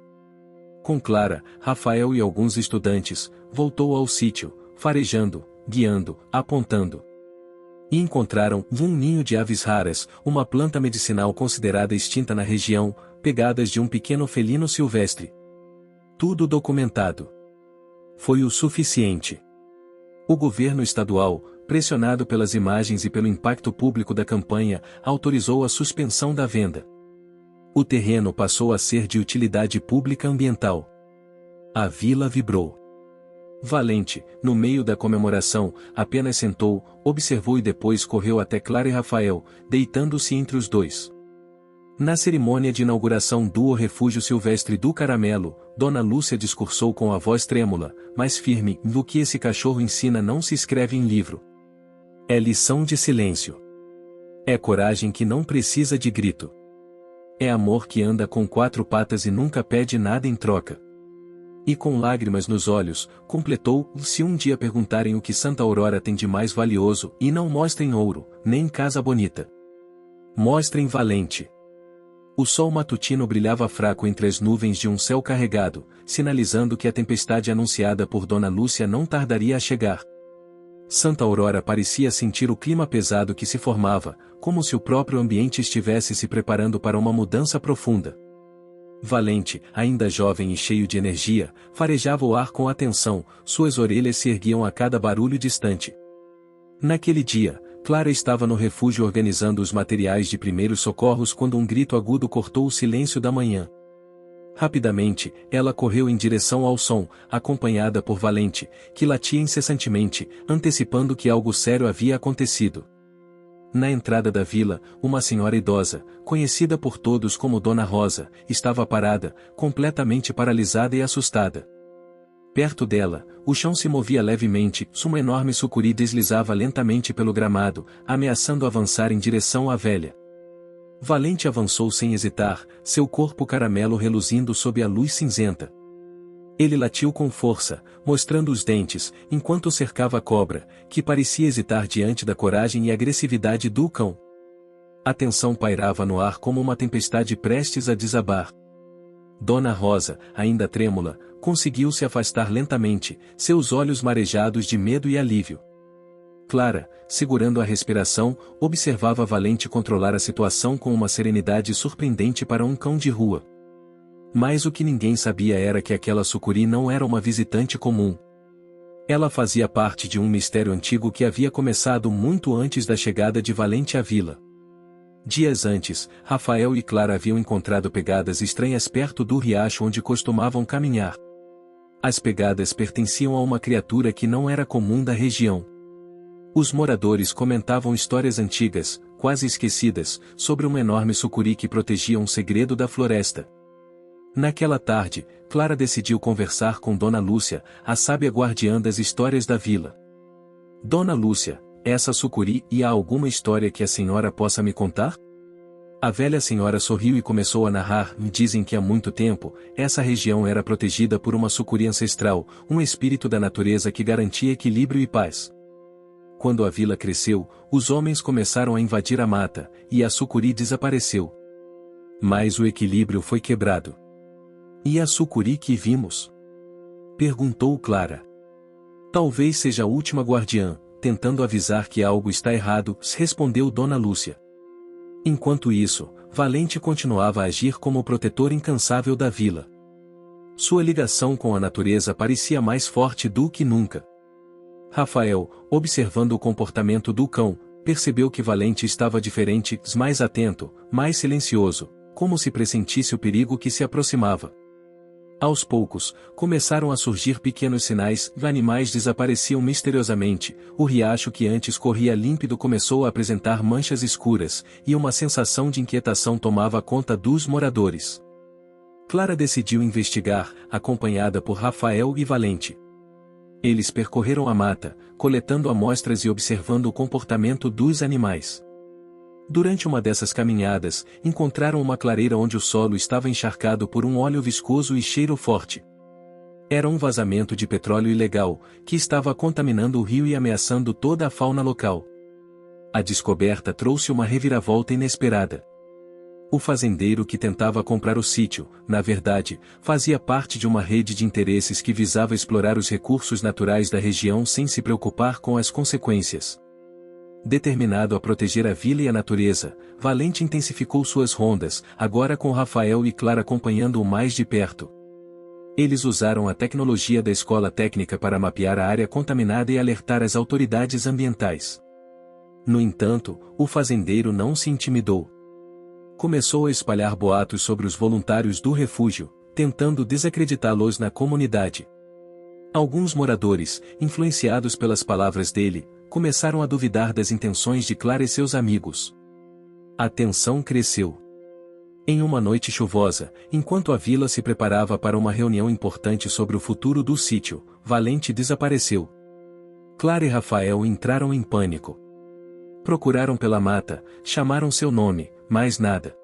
Com Clara, Rafael e alguns estudantes, voltou ao sítio, farejando, guiando, apontando. E encontraram um ninho de aves raras, uma planta medicinal considerada extinta na região, pegadas de um pequeno felino silvestre. Tudo documentado. Foi o suficiente. O governo estadual, pressionado pelas imagens e pelo impacto público da campanha, autorizou a suspensão da venda. O terreno passou a ser de utilidade pública ambiental. A vila vibrou. Valente, no meio da comemoração, apenas sentou, observou e depois correu até Clara e Rafael, deitando-se entre os dois. Na cerimônia de inauguração do Refúgio Silvestre do Caramelo, Dona Lúcia discursou com a voz trêmula, mas firme: "O que esse cachorro ensina não se escreve em livro. É lição de silêncio. É coragem que não precisa de grito. É amor que anda com quatro patas e nunca pede nada em troca." E com lágrimas nos olhos, completou: "Se um dia perguntarem o que Santa Aurora tem de mais valioso, e não mostrem ouro, nem casa bonita. Mostrem Valente." O sol matutino brilhava fraco entre as nuvens de um céu carregado, sinalizando que a tempestade anunciada por Dona Lúcia não tardaria a chegar. Santa Aurora parecia sentir o clima pesado que se formava, como se o próprio ambiente estivesse se preparando para uma mudança profunda. Valente, ainda jovem e cheio de energia, farejava o ar com atenção, suas orelhas se erguiam a cada barulho distante. Naquele dia, Clara estava no refúgio organizando os materiais de primeiros socorros quando um grito agudo cortou o silêncio da manhã. Rapidamente, ela correu em direção ao som, acompanhada por Valente, que latia incessantemente, antecipando que algo sério havia acontecido. Na entrada da vila, uma senhora idosa, conhecida por todos como Dona Rosa, estava parada, completamente paralisada e assustada. Perto dela, o chão se movia levemente, uma enorme sucuri deslizava lentamente pelo gramado, ameaçando avançar em direção à velha. Valente avançou sem hesitar, seu corpo caramelo reluzindo sob a luz cinzenta. Ele latiu com força, mostrando os dentes, enquanto cercava a cobra, que parecia hesitar diante da coragem e agressividade do cão. A tensão pairava no ar como uma tempestade prestes a desabar. Dona Rosa, ainda trêmula, conseguiu se afastar lentamente, seus olhos marejados de medo e alívio. Clara, segurando a respiração, observava Valente controlar a situação com uma serenidade surpreendente para um cão de rua. Mas o que ninguém sabia era que aquela sucuri não era uma visitante comum. Ela fazia parte de um mistério antigo que havia começado muito antes da chegada de Valente à vila. Dias antes, Rafael e Clara haviam encontrado pegadas estranhas perto do riacho onde costumavam caminhar. As pegadas pertenciam a uma criatura que não era comum da região. Os moradores comentavam histórias antigas, quase esquecidas, sobre uma enorme sucuri que protegia um segredo da floresta. Naquela tarde, Clara decidiu conversar com Dona Lúcia, a sábia guardiã das histórias da vila. "Dona Lúcia, essa sucuri, e há alguma história que a senhora possa me contar?" A velha senhora sorriu e começou a narrar: "Dizem que há muito tempo, essa região era protegida por uma sucuri ancestral, um espírito da natureza que garantia equilíbrio e paz. Quando a vila cresceu, os homens começaram a invadir a mata, e a sucuri desapareceu. Mas o equilíbrio foi quebrado." "E a sucuri que vimos?" perguntou Clara. "Talvez seja a última guardiã, tentando avisar que algo está errado", respondeu Dona Lúcia. Enquanto isso, Valente continuava a agir como o protetor incansável da vila. Sua ligação com a natureza parecia mais forte do que nunca. Rafael, observando o comportamento do cão, percebeu que Valente estava diferente, mais atento, mais silencioso, como se pressentisse o perigo que se aproximava. Aos poucos, começaram a surgir pequenos sinais, animais desapareciam misteriosamente, o riacho que antes corria límpido começou a apresentar manchas escuras, e uma sensação de inquietação tomava conta dos moradores. Clara decidiu investigar, acompanhada por Rafael e Valente. Eles percorreram a mata, coletando amostras e observando o comportamento dos animais. Durante uma dessas caminhadas, encontraram uma clareira onde o solo estava encharcado por um óleo viscoso e cheiro forte. Era um vazamento de petróleo ilegal, que estava contaminando o rio e ameaçando toda a fauna local. A descoberta trouxe uma reviravolta inesperada. O fazendeiro que tentava comprar o sítio, na verdade, fazia parte de uma rede de interesses que visava explorar os recursos naturais da região sem se preocupar com as consequências. Determinado a proteger a vila e a natureza, Valente intensificou suas rondas, agora com Rafael e Clara acompanhando-o mais de perto. Eles usaram a tecnologia da escola técnica para mapear a área contaminada e alertar as autoridades ambientais. No entanto, o fazendeiro não se intimidou. Começou a espalhar boatos sobre os voluntários do refúgio, tentando desacreditá-los na comunidade. Alguns moradores, influenciados pelas palavras dele, começaram a duvidar das intenções de Clara e seus amigos. A tensão cresceu. Em uma noite chuvosa, enquanto a vila se preparava para uma reunião importante sobre o futuro do sítio, Valente desapareceu. Clara e Rafael entraram em pânico. Procuraram pela mata, chamaram seu nome, mas nada.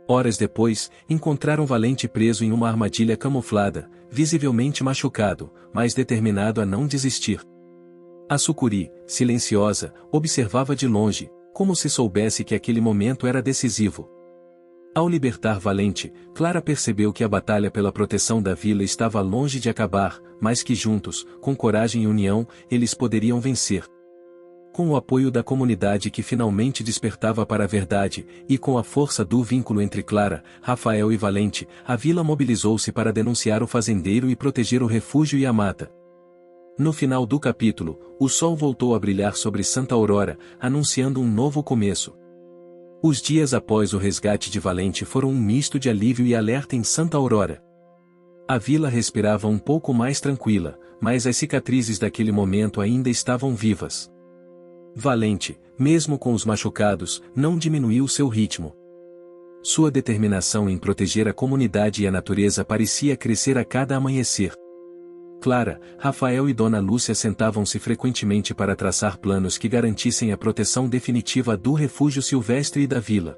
Horas depois, encontraram Valente preso em uma armadilha camuflada, visivelmente machucado, mas determinado a não desistir. A sucuri, silenciosa, observava de longe, como se soubesse que aquele momento era decisivo. Ao libertar Valente, Clara percebeu que a batalha pela proteção da vila estava longe de acabar, mas que juntos, com coragem e união, eles poderiam vencer. Com o apoio da comunidade que finalmente despertava para a verdade, e com a força do vínculo entre Clara, Rafael e Valente, a vila mobilizou-se para denunciar o fazendeiro e proteger o refúgio e a mata. No final do capítulo, o sol voltou a brilhar sobre Santa Aurora, anunciando um novo começo. Os dias após o resgate de Valente foram um misto de alívio e alerta em Santa Aurora. A vila respirava um pouco mais tranquila, mas as cicatrizes daquele momento ainda estavam vivas. Valente, mesmo com os machucados, não diminuiu seu ritmo. Sua determinação em proteger a comunidade e a natureza parecia crescer a cada amanhecer. Clara, Rafael e Dona Lúcia sentavam-se frequentemente para traçar planos que garantissem a proteção definitiva do refúgio silvestre e da vila.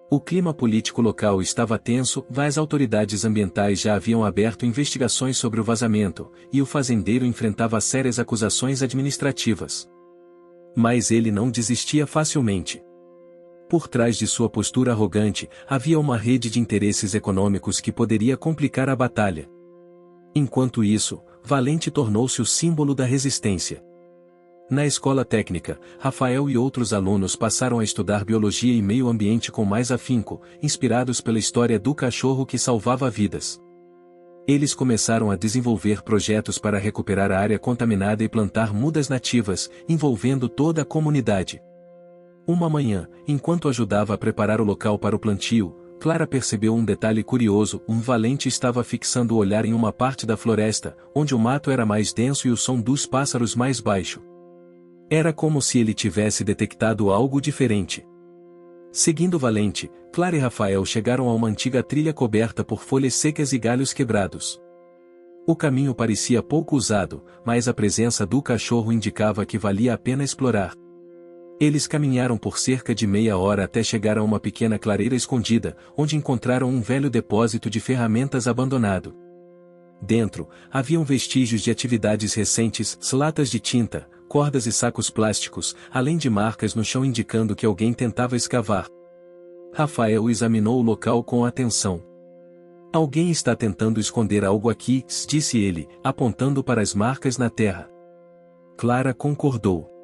O clima político local estava tenso, as autoridades ambientais já haviam aberto investigações sobre o vazamento, e o fazendeiro enfrentava sérias acusações administrativas. Mas ele não desistia facilmente. Por trás de sua postura arrogante, havia uma rede de interesses econômicos que poderia complicar a batalha. Enquanto isso, Valente tornou-se o símbolo da resistência. Na escola técnica, Rafael e outros alunos passaram a estudar biologia e meio ambiente com mais afinco, inspirados pela história do cachorro que salvava vidas. Eles começaram a desenvolver projetos para recuperar a área contaminada e plantar mudas nativas, envolvendo toda a comunidade. Uma manhã, enquanto ajudava a preparar o local para o plantio, Clara percebeu um detalhe curioso: um Valente estava fixando o olhar em uma parte da floresta, onde o mato era mais denso e o som dos pássaros mais baixo. Era como se ele tivesse detectado algo diferente. Seguindo Valente, Clara e Rafael chegaram a uma antiga trilha coberta por folhas secas e galhos quebrados. O caminho parecia pouco usado, mas a presença do cachorro indicava que valia a pena explorar. Eles caminharam por cerca de meia hora até chegar a uma pequena clareira escondida, onde encontraram um velho depósito de ferramentas abandonado. Dentro, haviam vestígios de atividades recentes, latas de tinta, cordas e sacos plásticos, além de marcas no chão indicando que alguém tentava escavar. Rafael examinou o local com atenção. Alguém está tentando esconder algo aqui, disse ele, apontando para as marcas na terra. Clara concordou.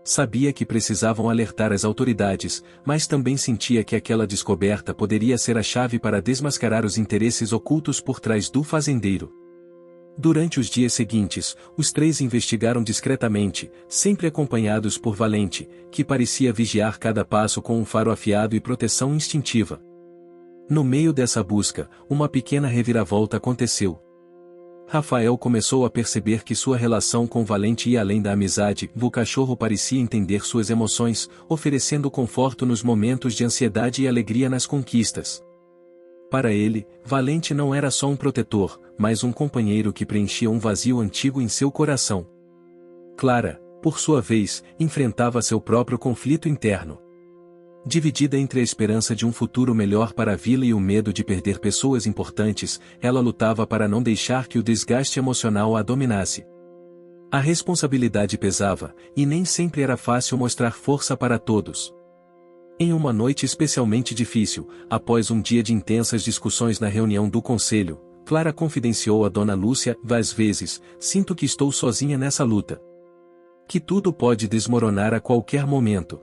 Sabia que precisavam alertar as autoridades, mas também sentia que aquela descoberta poderia ser a chave para desmascarar os interesses ocultos por trás do fazendeiro. Durante os dias seguintes, os três investigaram discretamente, sempre acompanhados por Valente, que parecia vigiar cada passo com um faro afiado e proteção instintiva. No meio dessa busca, uma pequena reviravolta aconteceu. Rafael começou a perceber que sua relação com Valente ia além da amizade. O cachorro parecia entender suas emoções, oferecendo conforto nos momentos de ansiedade e alegria nas conquistas. Para ele, Valente não era só um protetor, mas um companheiro que preenchia um vazio antigo em seu coração. Clara, por sua vez, enfrentava seu próprio conflito interno. Dividida entre a esperança de um futuro melhor para a vila e o medo de perder pessoas importantes, ela lutava para não deixar que o desgaste emocional a dominasse. A responsabilidade pesava, e nem sempre era fácil mostrar força para todos. Em uma noite especialmente difícil, após um dia de intensas discussões na reunião do conselho, Clara confidenciou a Dona Lúcia: às vezes, sinto que estou sozinha nessa luta. Que tudo pode desmoronar a qualquer momento.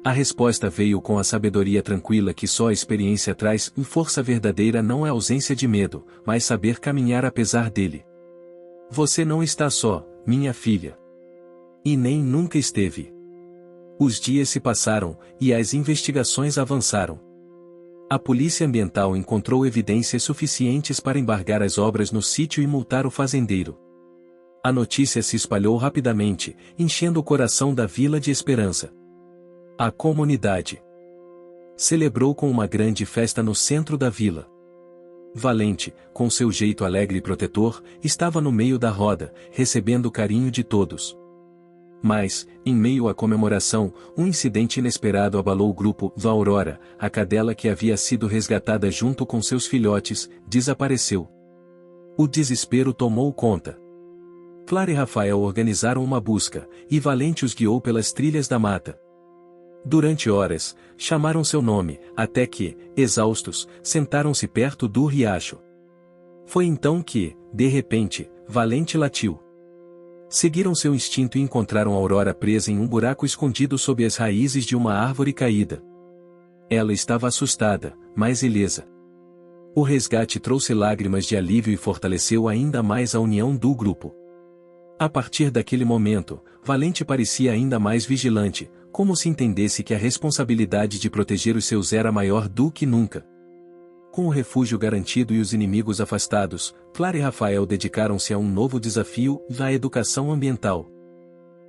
A resposta veio com a sabedoria tranquila que só a experiência traz. Força verdadeira não é ausência de medo, mas saber caminhar apesar dele. Você não está só, minha filha. E nem nunca esteve. Os dias se passaram, e as investigações avançaram. A polícia ambiental encontrou evidências suficientes para embargar as obras no sítio e multar o fazendeiro. A notícia se espalhou rapidamente, enchendo o coração da vila de esperança. A comunidade celebrou com uma grande festa no centro da vila. Valente, com seu jeito alegre e protetor, estava no meio da roda, recebendo o carinho de todos. Mas, em meio à comemoração, um incidente inesperado abalou o grupo. A Aurora, a cadela que havia sido resgatada junto com seus filhotes, desapareceu. O desespero tomou conta. Clara e Rafael organizaram uma busca, e Valente os guiou pelas trilhas da mata. Durante horas, chamaram seu nome, até que, exaustos, sentaram-se perto do riacho. Foi então que, de repente, Valente latiu. Seguiram seu instinto e encontraram Aurora presa em um buraco escondido sob as raízes de uma árvore caída. Ela estava assustada, mas ilesa. O resgate trouxe lágrimas de alívio e fortaleceu ainda mais a união do grupo. A partir daquele momento, Valente parecia ainda mais vigilante, como se entendesse que a responsabilidade de proteger os seus era maior do que nunca. Com o refúgio garantido e os inimigos afastados, Clara e Rafael dedicaram-se a um novo desafio, a educação ambiental.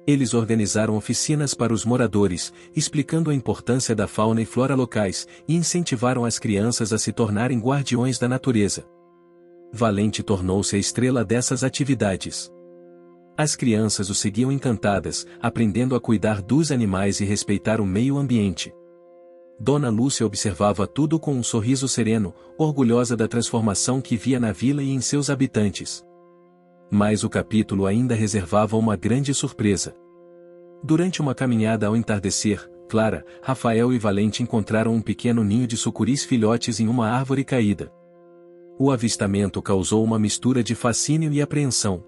Eles organizaram oficinas para os moradores, explicando a importância da fauna e flora locais, e incentivaram as crianças a se tornarem guardiões da natureza. Valente tornou-se a estrela dessas atividades. As crianças o seguiam encantadas, aprendendo a cuidar dos animais e respeitar o meio ambiente. Dona Lúcia observava tudo com um sorriso sereno, orgulhosa da transformação que via na vila e em seus habitantes. Mas o capítulo ainda reservava uma grande surpresa. Durante uma caminhada ao entardecer, Clara, Rafael e Valente encontraram um pequeno ninho de sucuris filhotes em uma árvore caída. O avistamento causou uma mistura de fascínio e apreensão.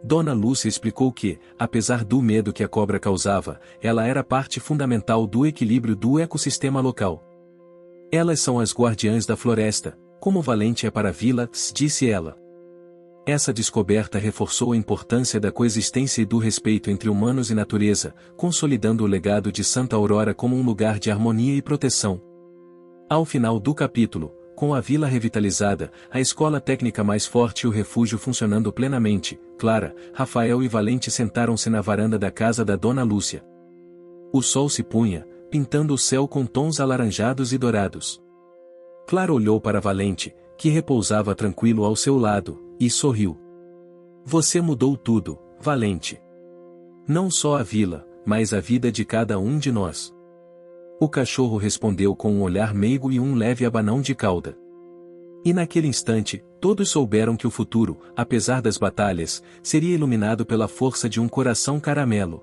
Dona Lúcia explicou que, apesar do medo que a cobra causava, ela era parte fundamental do equilíbrio do ecossistema local. Elas são as guardiãs da floresta, como Valente é para a vila, disse ela. Essa descoberta reforçou a importância da coexistência e do respeito entre humanos e natureza, consolidando o legado de Santa Aurora como um lugar de harmonia e proteção. Ao final do capítulo, com a vila revitalizada, a escola técnica mais forte e o refúgio funcionando plenamente, Clara, Rafael e Valente sentaram-se na varanda da casa da Dona Lúcia. O sol se punha, pintando o céu com tons alaranjados e dourados. Clara olhou para Valente, que repousava tranquilo ao seu lado, e sorriu. Você mudou tudo, Valente. Não só a vila, mas a vida de cada um de nós. O cachorro respondeu com um olhar meigo e um leve abanão de cauda. E naquele instante, todos souberam que o futuro, apesar das batalhas, seria iluminado pela força de um coração caramelo.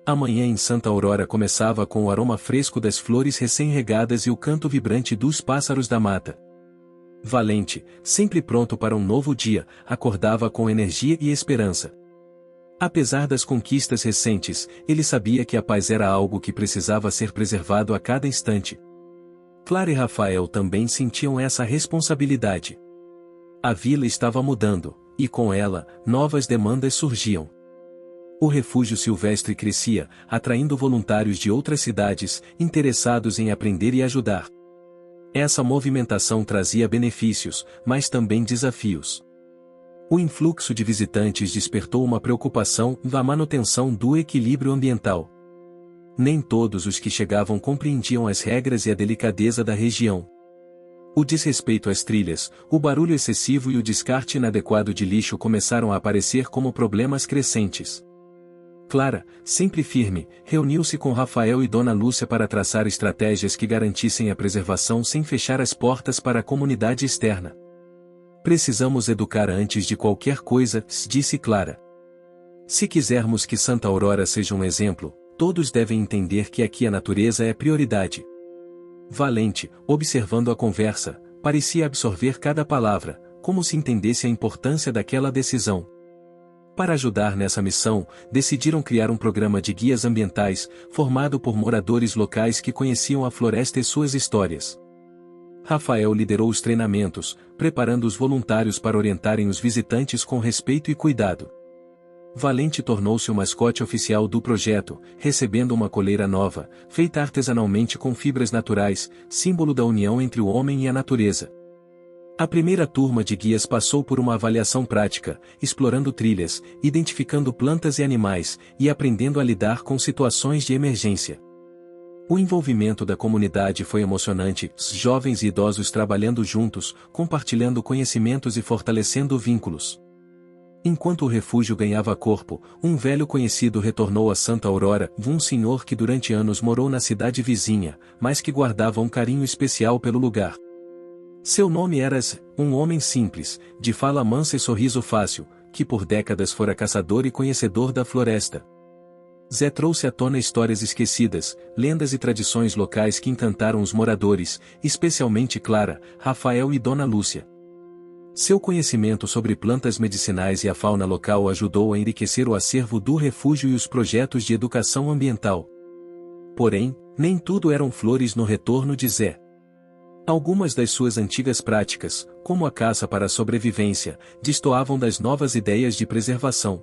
A manhã em Santa Aurora começava com o aroma fresco das flores recém-regadas e o canto vibrante dos pássaros da mata. Valente, sempre pronto para um novo dia, acordava com energia e esperança. Apesar das conquistas recentes, ele sabia que a paz era algo que precisava ser preservado a cada instante. Clara e Rafael também sentiam essa responsabilidade. A vila estava mudando, e com ela, novas demandas surgiam. O refúgio silvestre crescia, atraindo voluntários de outras cidades, interessados em aprender e ajudar. Essa movimentação trazia benefícios, mas também desafios. O influxo de visitantes despertou uma preocupação da manutenção do equilíbrio ambiental. Nem todos os que chegavam compreendiam as regras e a delicadeza da região. O desrespeito às trilhas, o barulho excessivo e o descarte inadequado de lixo começaram a aparecer como problemas crescentes. Clara, sempre firme, reuniu-se com Rafael e Dona Lúcia para traçar estratégias que garantissem a preservação sem fechar as portas para a comunidade externa. Precisamos educar antes de qualquer coisa, disse Clara. Se quisermos que Santa Aurora seja um exemplo, todos devem entender que aqui a natureza é prioridade. Valente, observando a conversa, parecia absorver cada palavra, como se entendesse a importância daquela decisão. Para ajudar nessa missão, decidiram criar um programa de guias ambientais, formado por moradores locais que conheciam a floresta e suas histórias. Rafael liderou os treinamentos, preparando os voluntários para orientarem os visitantes com respeito e cuidado. Valente tornou-se o mascote oficial do projeto, recebendo uma coleira nova, feita artesanalmente com fibras naturais, símbolo da união entre o homem e a natureza. A primeira turma de guias passou por uma avaliação prática, explorando trilhas, identificando plantas e animais, e aprendendo a lidar com situações de emergência. O envolvimento da comunidade foi emocionante, jovens e idosos trabalhando juntos, compartilhando conhecimentos e fortalecendo vínculos. Enquanto o refúgio ganhava corpo, um velho conhecido retornou a Santa Aurora, um senhor que durante anos morou na cidade vizinha, mas que guardava um carinho especial pelo lugar. Seu nome era Zé, um homem simples, de fala mansa e sorriso fácil, que por décadas fora caçador e conhecedor da floresta. Zé trouxe à tona histórias esquecidas, lendas e tradições locais que encantaram os moradores, especialmente Clara, Rafael e Dona Lúcia. Seu conhecimento sobre plantas medicinais e a fauna local ajudou a enriquecer o acervo do refúgio e os projetos de educação ambiental. Porém, nem tudo eram flores no retorno de Zé. Algumas das suas antigas práticas, como a caça para a sobrevivência, destoavam das novas ideias de preservação.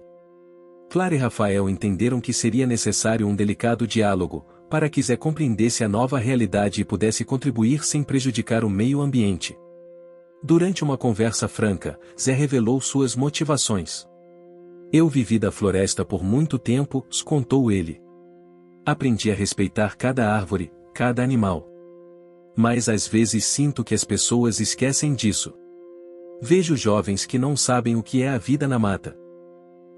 Clara e Rafael entenderam que seria necessário um delicado diálogo, para que Zé compreendesse a nova realidade e pudesse contribuir sem prejudicar o meio ambiente. Durante uma conversa franca, Zé revelou suas motivações. Eu vivi da floresta por muito tempo, contou ele. Aprendi a respeitar cada árvore, cada animal. Mas às vezes sinto que as pessoas esquecem disso. Vejo jovens que não sabem o que é a vida na mata.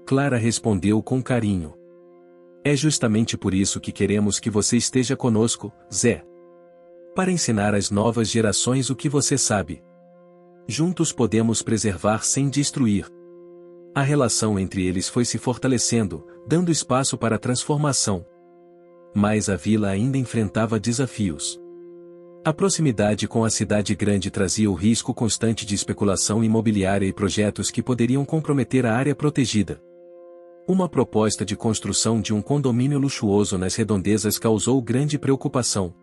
Clara respondeu com carinho. É justamente por isso que queremos que você esteja conosco, Zé. Para ensinar às novas gerações o que você sabe. Juntos podemos preservar sem destruir. A relação entre eles foi se fortalecendo, dando espaço para a transformação. Mas a vila ainda enfrentava desafios. A proximidade com a cidade grande trazia o risco constante de especulação imobiliária e projetos que poderiam comprometer a área protegida. Uma proposta de construção de um condomínio luxuoso nas redondezas causou grande preocupação.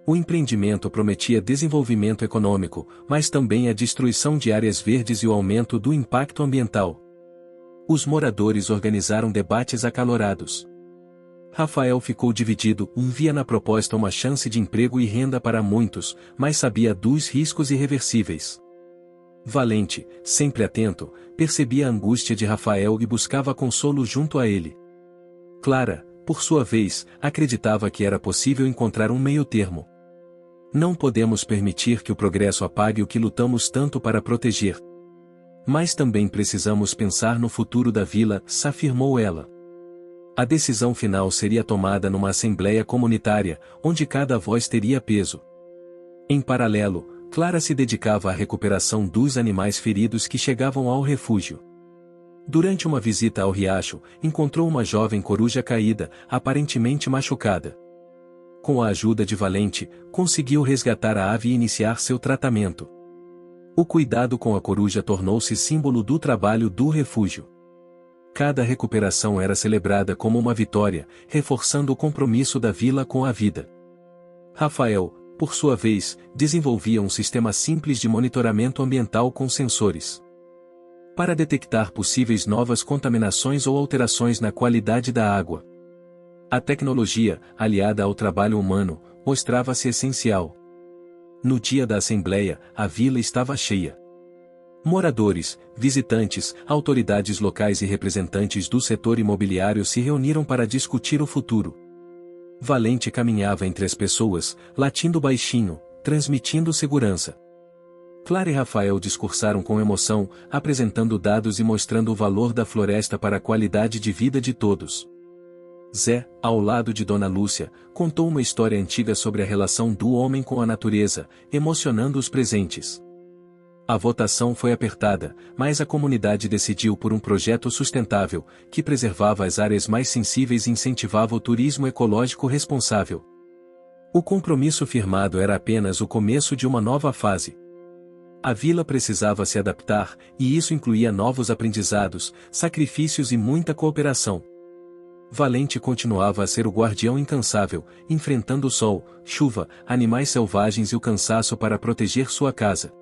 O empreendimento prometia desenvolvimento econômico, mas também a destruição de áreas verdes e o aumento do impacto ambiental. Os moradores organizaram debates acalorados. Rafael ficou dividido, via na proposta uma chance de emprego e renda para muitos, mas sabia dos riscos irreversíveis. Valente, sempre atento, percebia a angústia de Rafael e buscava consolo junto a ele. Clara, por sua vez, acreditava que era possível encontrar um meio-termo. Não podemos permitir que o progresso apague o que lutamos tanto para proteger. Mas também precisamos pensar no futuro da vila, afirmou ela. A decisão final seria tomada numa assembleia comunitária, onde cada voz teria peso. Em paralelo, Clara se dedicava à recuperação dos animais feridos que chegavam ao refúgio. Durante uma visita ao riacho, encontrou uma jovem coruja caída, aparentemente machucada. Com a ajuda de Valente, conseguiu resgatar a ave e iniciar seu tratamento. O cuidado com a coruja tornou-se símbolo do trabalho do refúgio. Cada recuperação era celebrada como uma vitória, reforçando o compromisso da vila com a vida. Rafael, por sua vez, desenvolvia um sistema simples de monitoramento ambiental com sensores. Para detectar possíveis novas contaminações ou alterações na qualidade da água. A tecnologia, aliada ao trabalho humano, mostrava-se essencial. No dia da assembleia, a vila estava cheia. Moradores, visitantes, autoridades locais e representantes do setor imobiliário se reuniram para discutir o futuro. Valente caminhava entre as pessoas, latindo baixinho, transmitindo segurança. Clara e Rafael discursaram com emoção, apresentando dados e mostrando o valor da floresta para a qualidade de vida de todos. Zé, ao lado de Dona Lúcia, contou uma história antiga sobre a relação do homem com a natureza, emocionando os presentes. A votação foi apertada, mas a comunidade decidiu por um projeto sustentável, que preservava as áreas mais sensíveis e incentivava o turismo ecológico responsável. O compromisso firmado era apenas o começo de uma nova fase. A vila precisava se adaptar, e isso incluía novos aprendizados, sacrifícios e muita cooperação. Valente continuava a ser o guardião incansável, enfrentando o sol, chuva, animais selvagens e o cansaço para proteger sua casa.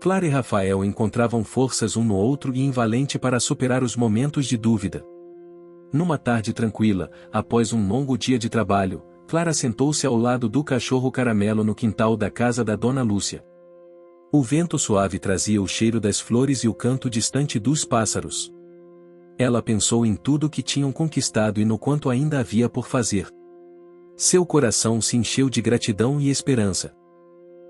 Clara e Rafael encontravam forças um no outro e em Valente para superar os momentos de dúvida. Numa tarde tranquila, após um longo dia de trabalho, Clara sentou-se ao lado do cachorro Caramelo no quintal da casa da Dona Lúcia. O vento suave trazia o cheiro das flores e o canto distante dos pássaros. Ela pensou em tudo que tinham conquistado e no quanto ainda havia por fazer. Seu coração se encheu de gratidão e esperança.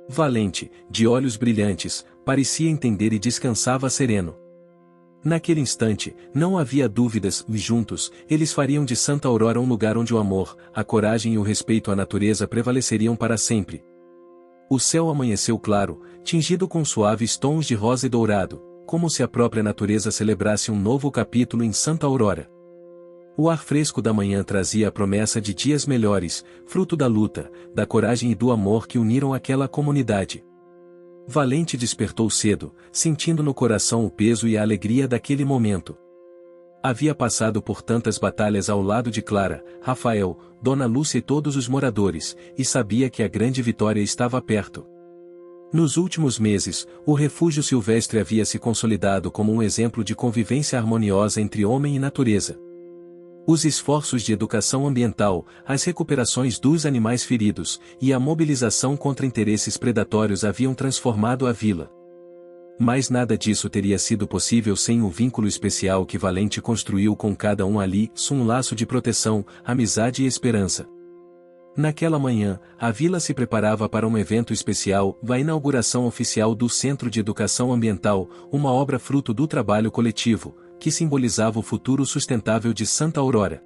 Valente, de olhos brilhantes, parecia entender e descansava sereno. Naquele instante, não havia dúvidas, e juntos, eles fariam de Santa Aurora um lugar onde o amor, a coragem e o respeito à natureza prevaleceriam para sempre. O céu amanheceu claro, tingido com suaves tons de rosa e dourado, como se a própria natureza celebrasse um novo capítulo em Santa Aurora. O ar fresco da manhã trazia a promessa de dias melhores, fruto da luta, da coragem e do amor que uniram aquela comunidade. Valente despertou cedo, sentindo no coração o peso e a alegria daquele momento. Havia passado por tantas batalhas ao lado de Clara, Rafael, Dona Lúcia e todos os moradores, e sabia que a grande vitória estava perto. Nos últimos meses, o refúgio silvestre havia se consolidado como um exemplo de convivência harmoniosa entre homem e natureza. Os esforços de educação ambiental, as recuperações dos animais feridos, e a mobilização contra interesses predatórios haviam transformado a vila. Mas nada disso teria sido possível sem o vínculo especial que Valente construiu com cada um ali, um laço de proteção, amizade e esperança. Naquela manhã, a vila se preparava para um evento especial, a inauguração oficial do Centro de Educação Ambiental, uma obra fruto do trabalho coletivo, que simbolizava o futuro sustentável de Santa Aurora.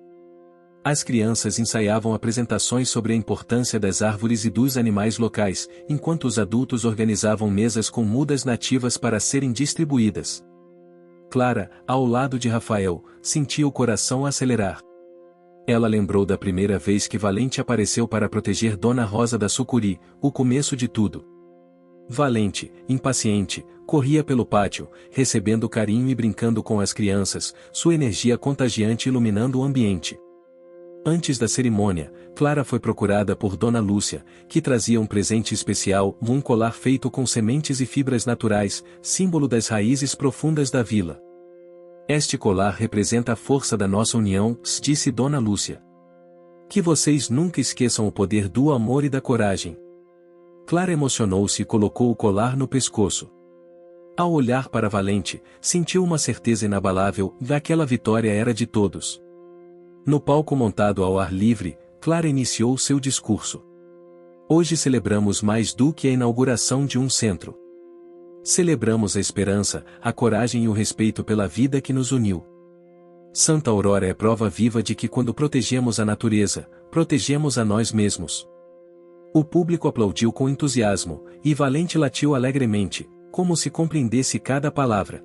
As crianças ensaiavam apresentações sobre a importância das árvores e dos animais locais, enquanto os adultos organizavam mesas com mudas nativas para serem distribuídas. Clara, ao lado de Rafael, sentia o coração acelerar. Ela lembrou da primeira vez que Valente apareceu para proteger Dona Rosa da Sucuri, o começo de tudo. Valente, impaciente, corria pelo pátio, recebendo carinho e brincando com as crianças, sua energia contagiante iluminando o ambiente. Antes da cerimônia, Clara foi procurada por Dona Lúcia, que trazia um presente especial, um colar feito com sementes e fibras naturais, símbolo das raízes profundas da vila. Este colar representa a força da nossa união, disse Dona Lúcia. Que vocês nunca esqueçam o poder do amor e da coragem. Clara emocionou-se e colocou o colar no pescoço. Ao olhar para Valente, sentiu uma certeza inabalável, aquela vitória era de todos. No palco montado ao ar livre, Clara iniciou seu discurso. Hoje celebramos mais do que a inauguração de um centro. Celebramos a esperança, a coragem e o respeito pela vida que nos uniu. Santa Aurora é prova viva de que quando protegemos a natureza, protegemos a nós mesmos. O público aplaudiu com entusiasmo, e Valente latiu alegremente, como se compreendesse cada palavra.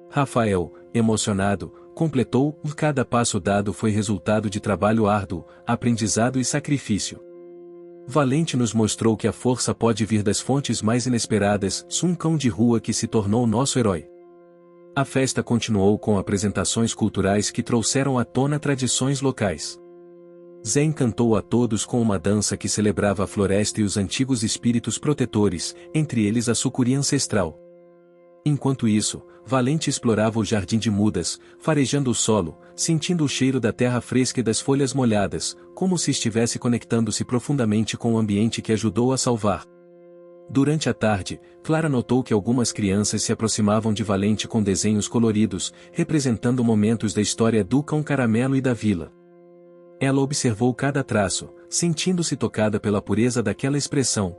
Rafael, emocionado, completou: cada passo dado foi resultado de trabalho árduo, aprendizado e sacrifício. Valente nos mostrou que a força pode vir das fontes mais inesperadas, um cão de rua que se tornou nosso herói. A festa continuou com apresentações culturais que trouxeram à tona tradições locais. Zé encantou a todos com uma dança que celebrava a floresta e os antigos espíritos protetores, entre eles a sucuri ancestral. Enquanto isso, Valente explorava o jardim de mudas, farejando o solo, sentindo o cheiro da terra fresca e das folhas molhadas, como se estivesse conectando-se profundamente com o ambiente que ajudou a salvar. Durante a tarde, Clara notou que algumas crianças se aproximavam de Valente com desenhos coloridos, representando momentos da história do cão Caramelo e da vila. Ela observou cada traço, sentindo-se tocada pela pureza daquela expressão.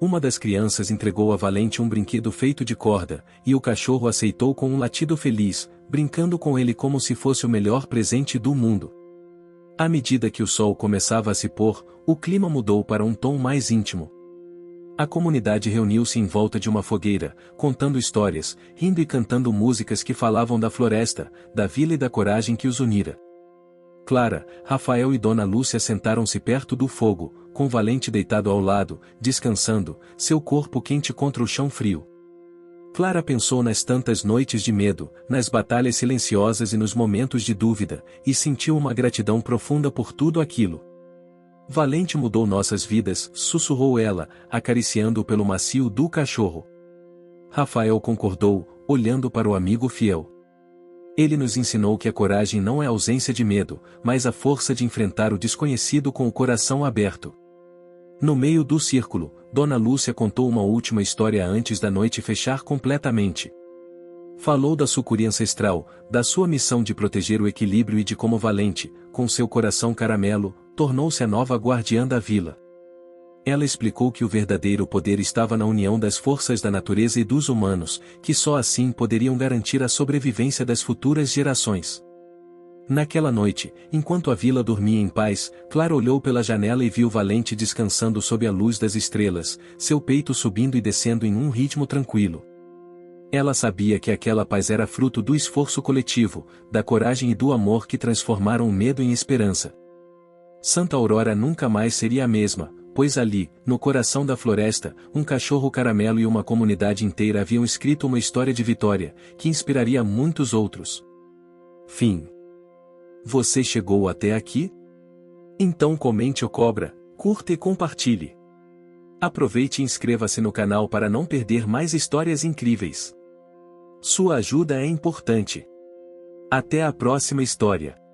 Uma das crianças entregou a Valente um brinquedo feito de corda, e o cachorro aceitou com um latido feliz, brincando com ele como se fosse o melhor presente do mundo. À medida que o sol começava a se pôr, o clima mudou para um tom mais íntimo. A comunidade reuniu-se em volta de uma fogueira, contando histórias, rindo e cantando músicas que falavam da floresta, da vila e da coragem que os unira. Clara, Rafael e Dona Lúcia sentaram-se perto do fogo, com Valente deitado ao lado, descansando, seu corpo quente contra o chão frio. Clara pensou nas tantas noites de medo, nas batalhas silenciosas e nos momentos de dúvida, e sentiu uma gratidão profunda por tudo aquilo. Valente mudou nossas vidas, sussurrou ela, acariciando-o pelo macio do cachorro. Rafael concordou, olhando para o amigo fiel. Ele nos ensinou que a coragem não é ausência de medo, mas a força de enfrentar o desconhecido com o coração aberto. No meio do círculo, Dona Lúcia contou uma última história antes da noite fechar completamente. Falou da sucuri ancestral, da sua missão de proteger o equilíbrio e de como Valente, com seu coração caramelo, tornou-se a nova guardiã da vila. Ela explicou que o verdadeiro poder estava na união das forças da natureza e dos humanos, que só assim poderiam garantir a sobrevivência das futuras gerações. Naquela noite, enquanto a vila dormia em paz, Clara olhou pela janela e viu Valente descansando sob a luz das estrelas, seu peito subindo e descendo em um ritmo tranquilo. Ela sabia que aquela paz era fruto do esforço coletivo, da coragem e do amor que transformaram o medo em esperança. Santa Aurora nunca mais seria a mesma, pois ali, no coração da floresta, um cachorro caramelo e uma comunidade inteira haviam escrito uma história de vitória, que inspiraria muitos outros. Fim. Você chegou até aqui? Então comente o cobra, curta e compartilhe. Aproveite e inscreva-se no canal para não perder mais histórias incríveis. Sua ajuda é importante. Até a próxima história.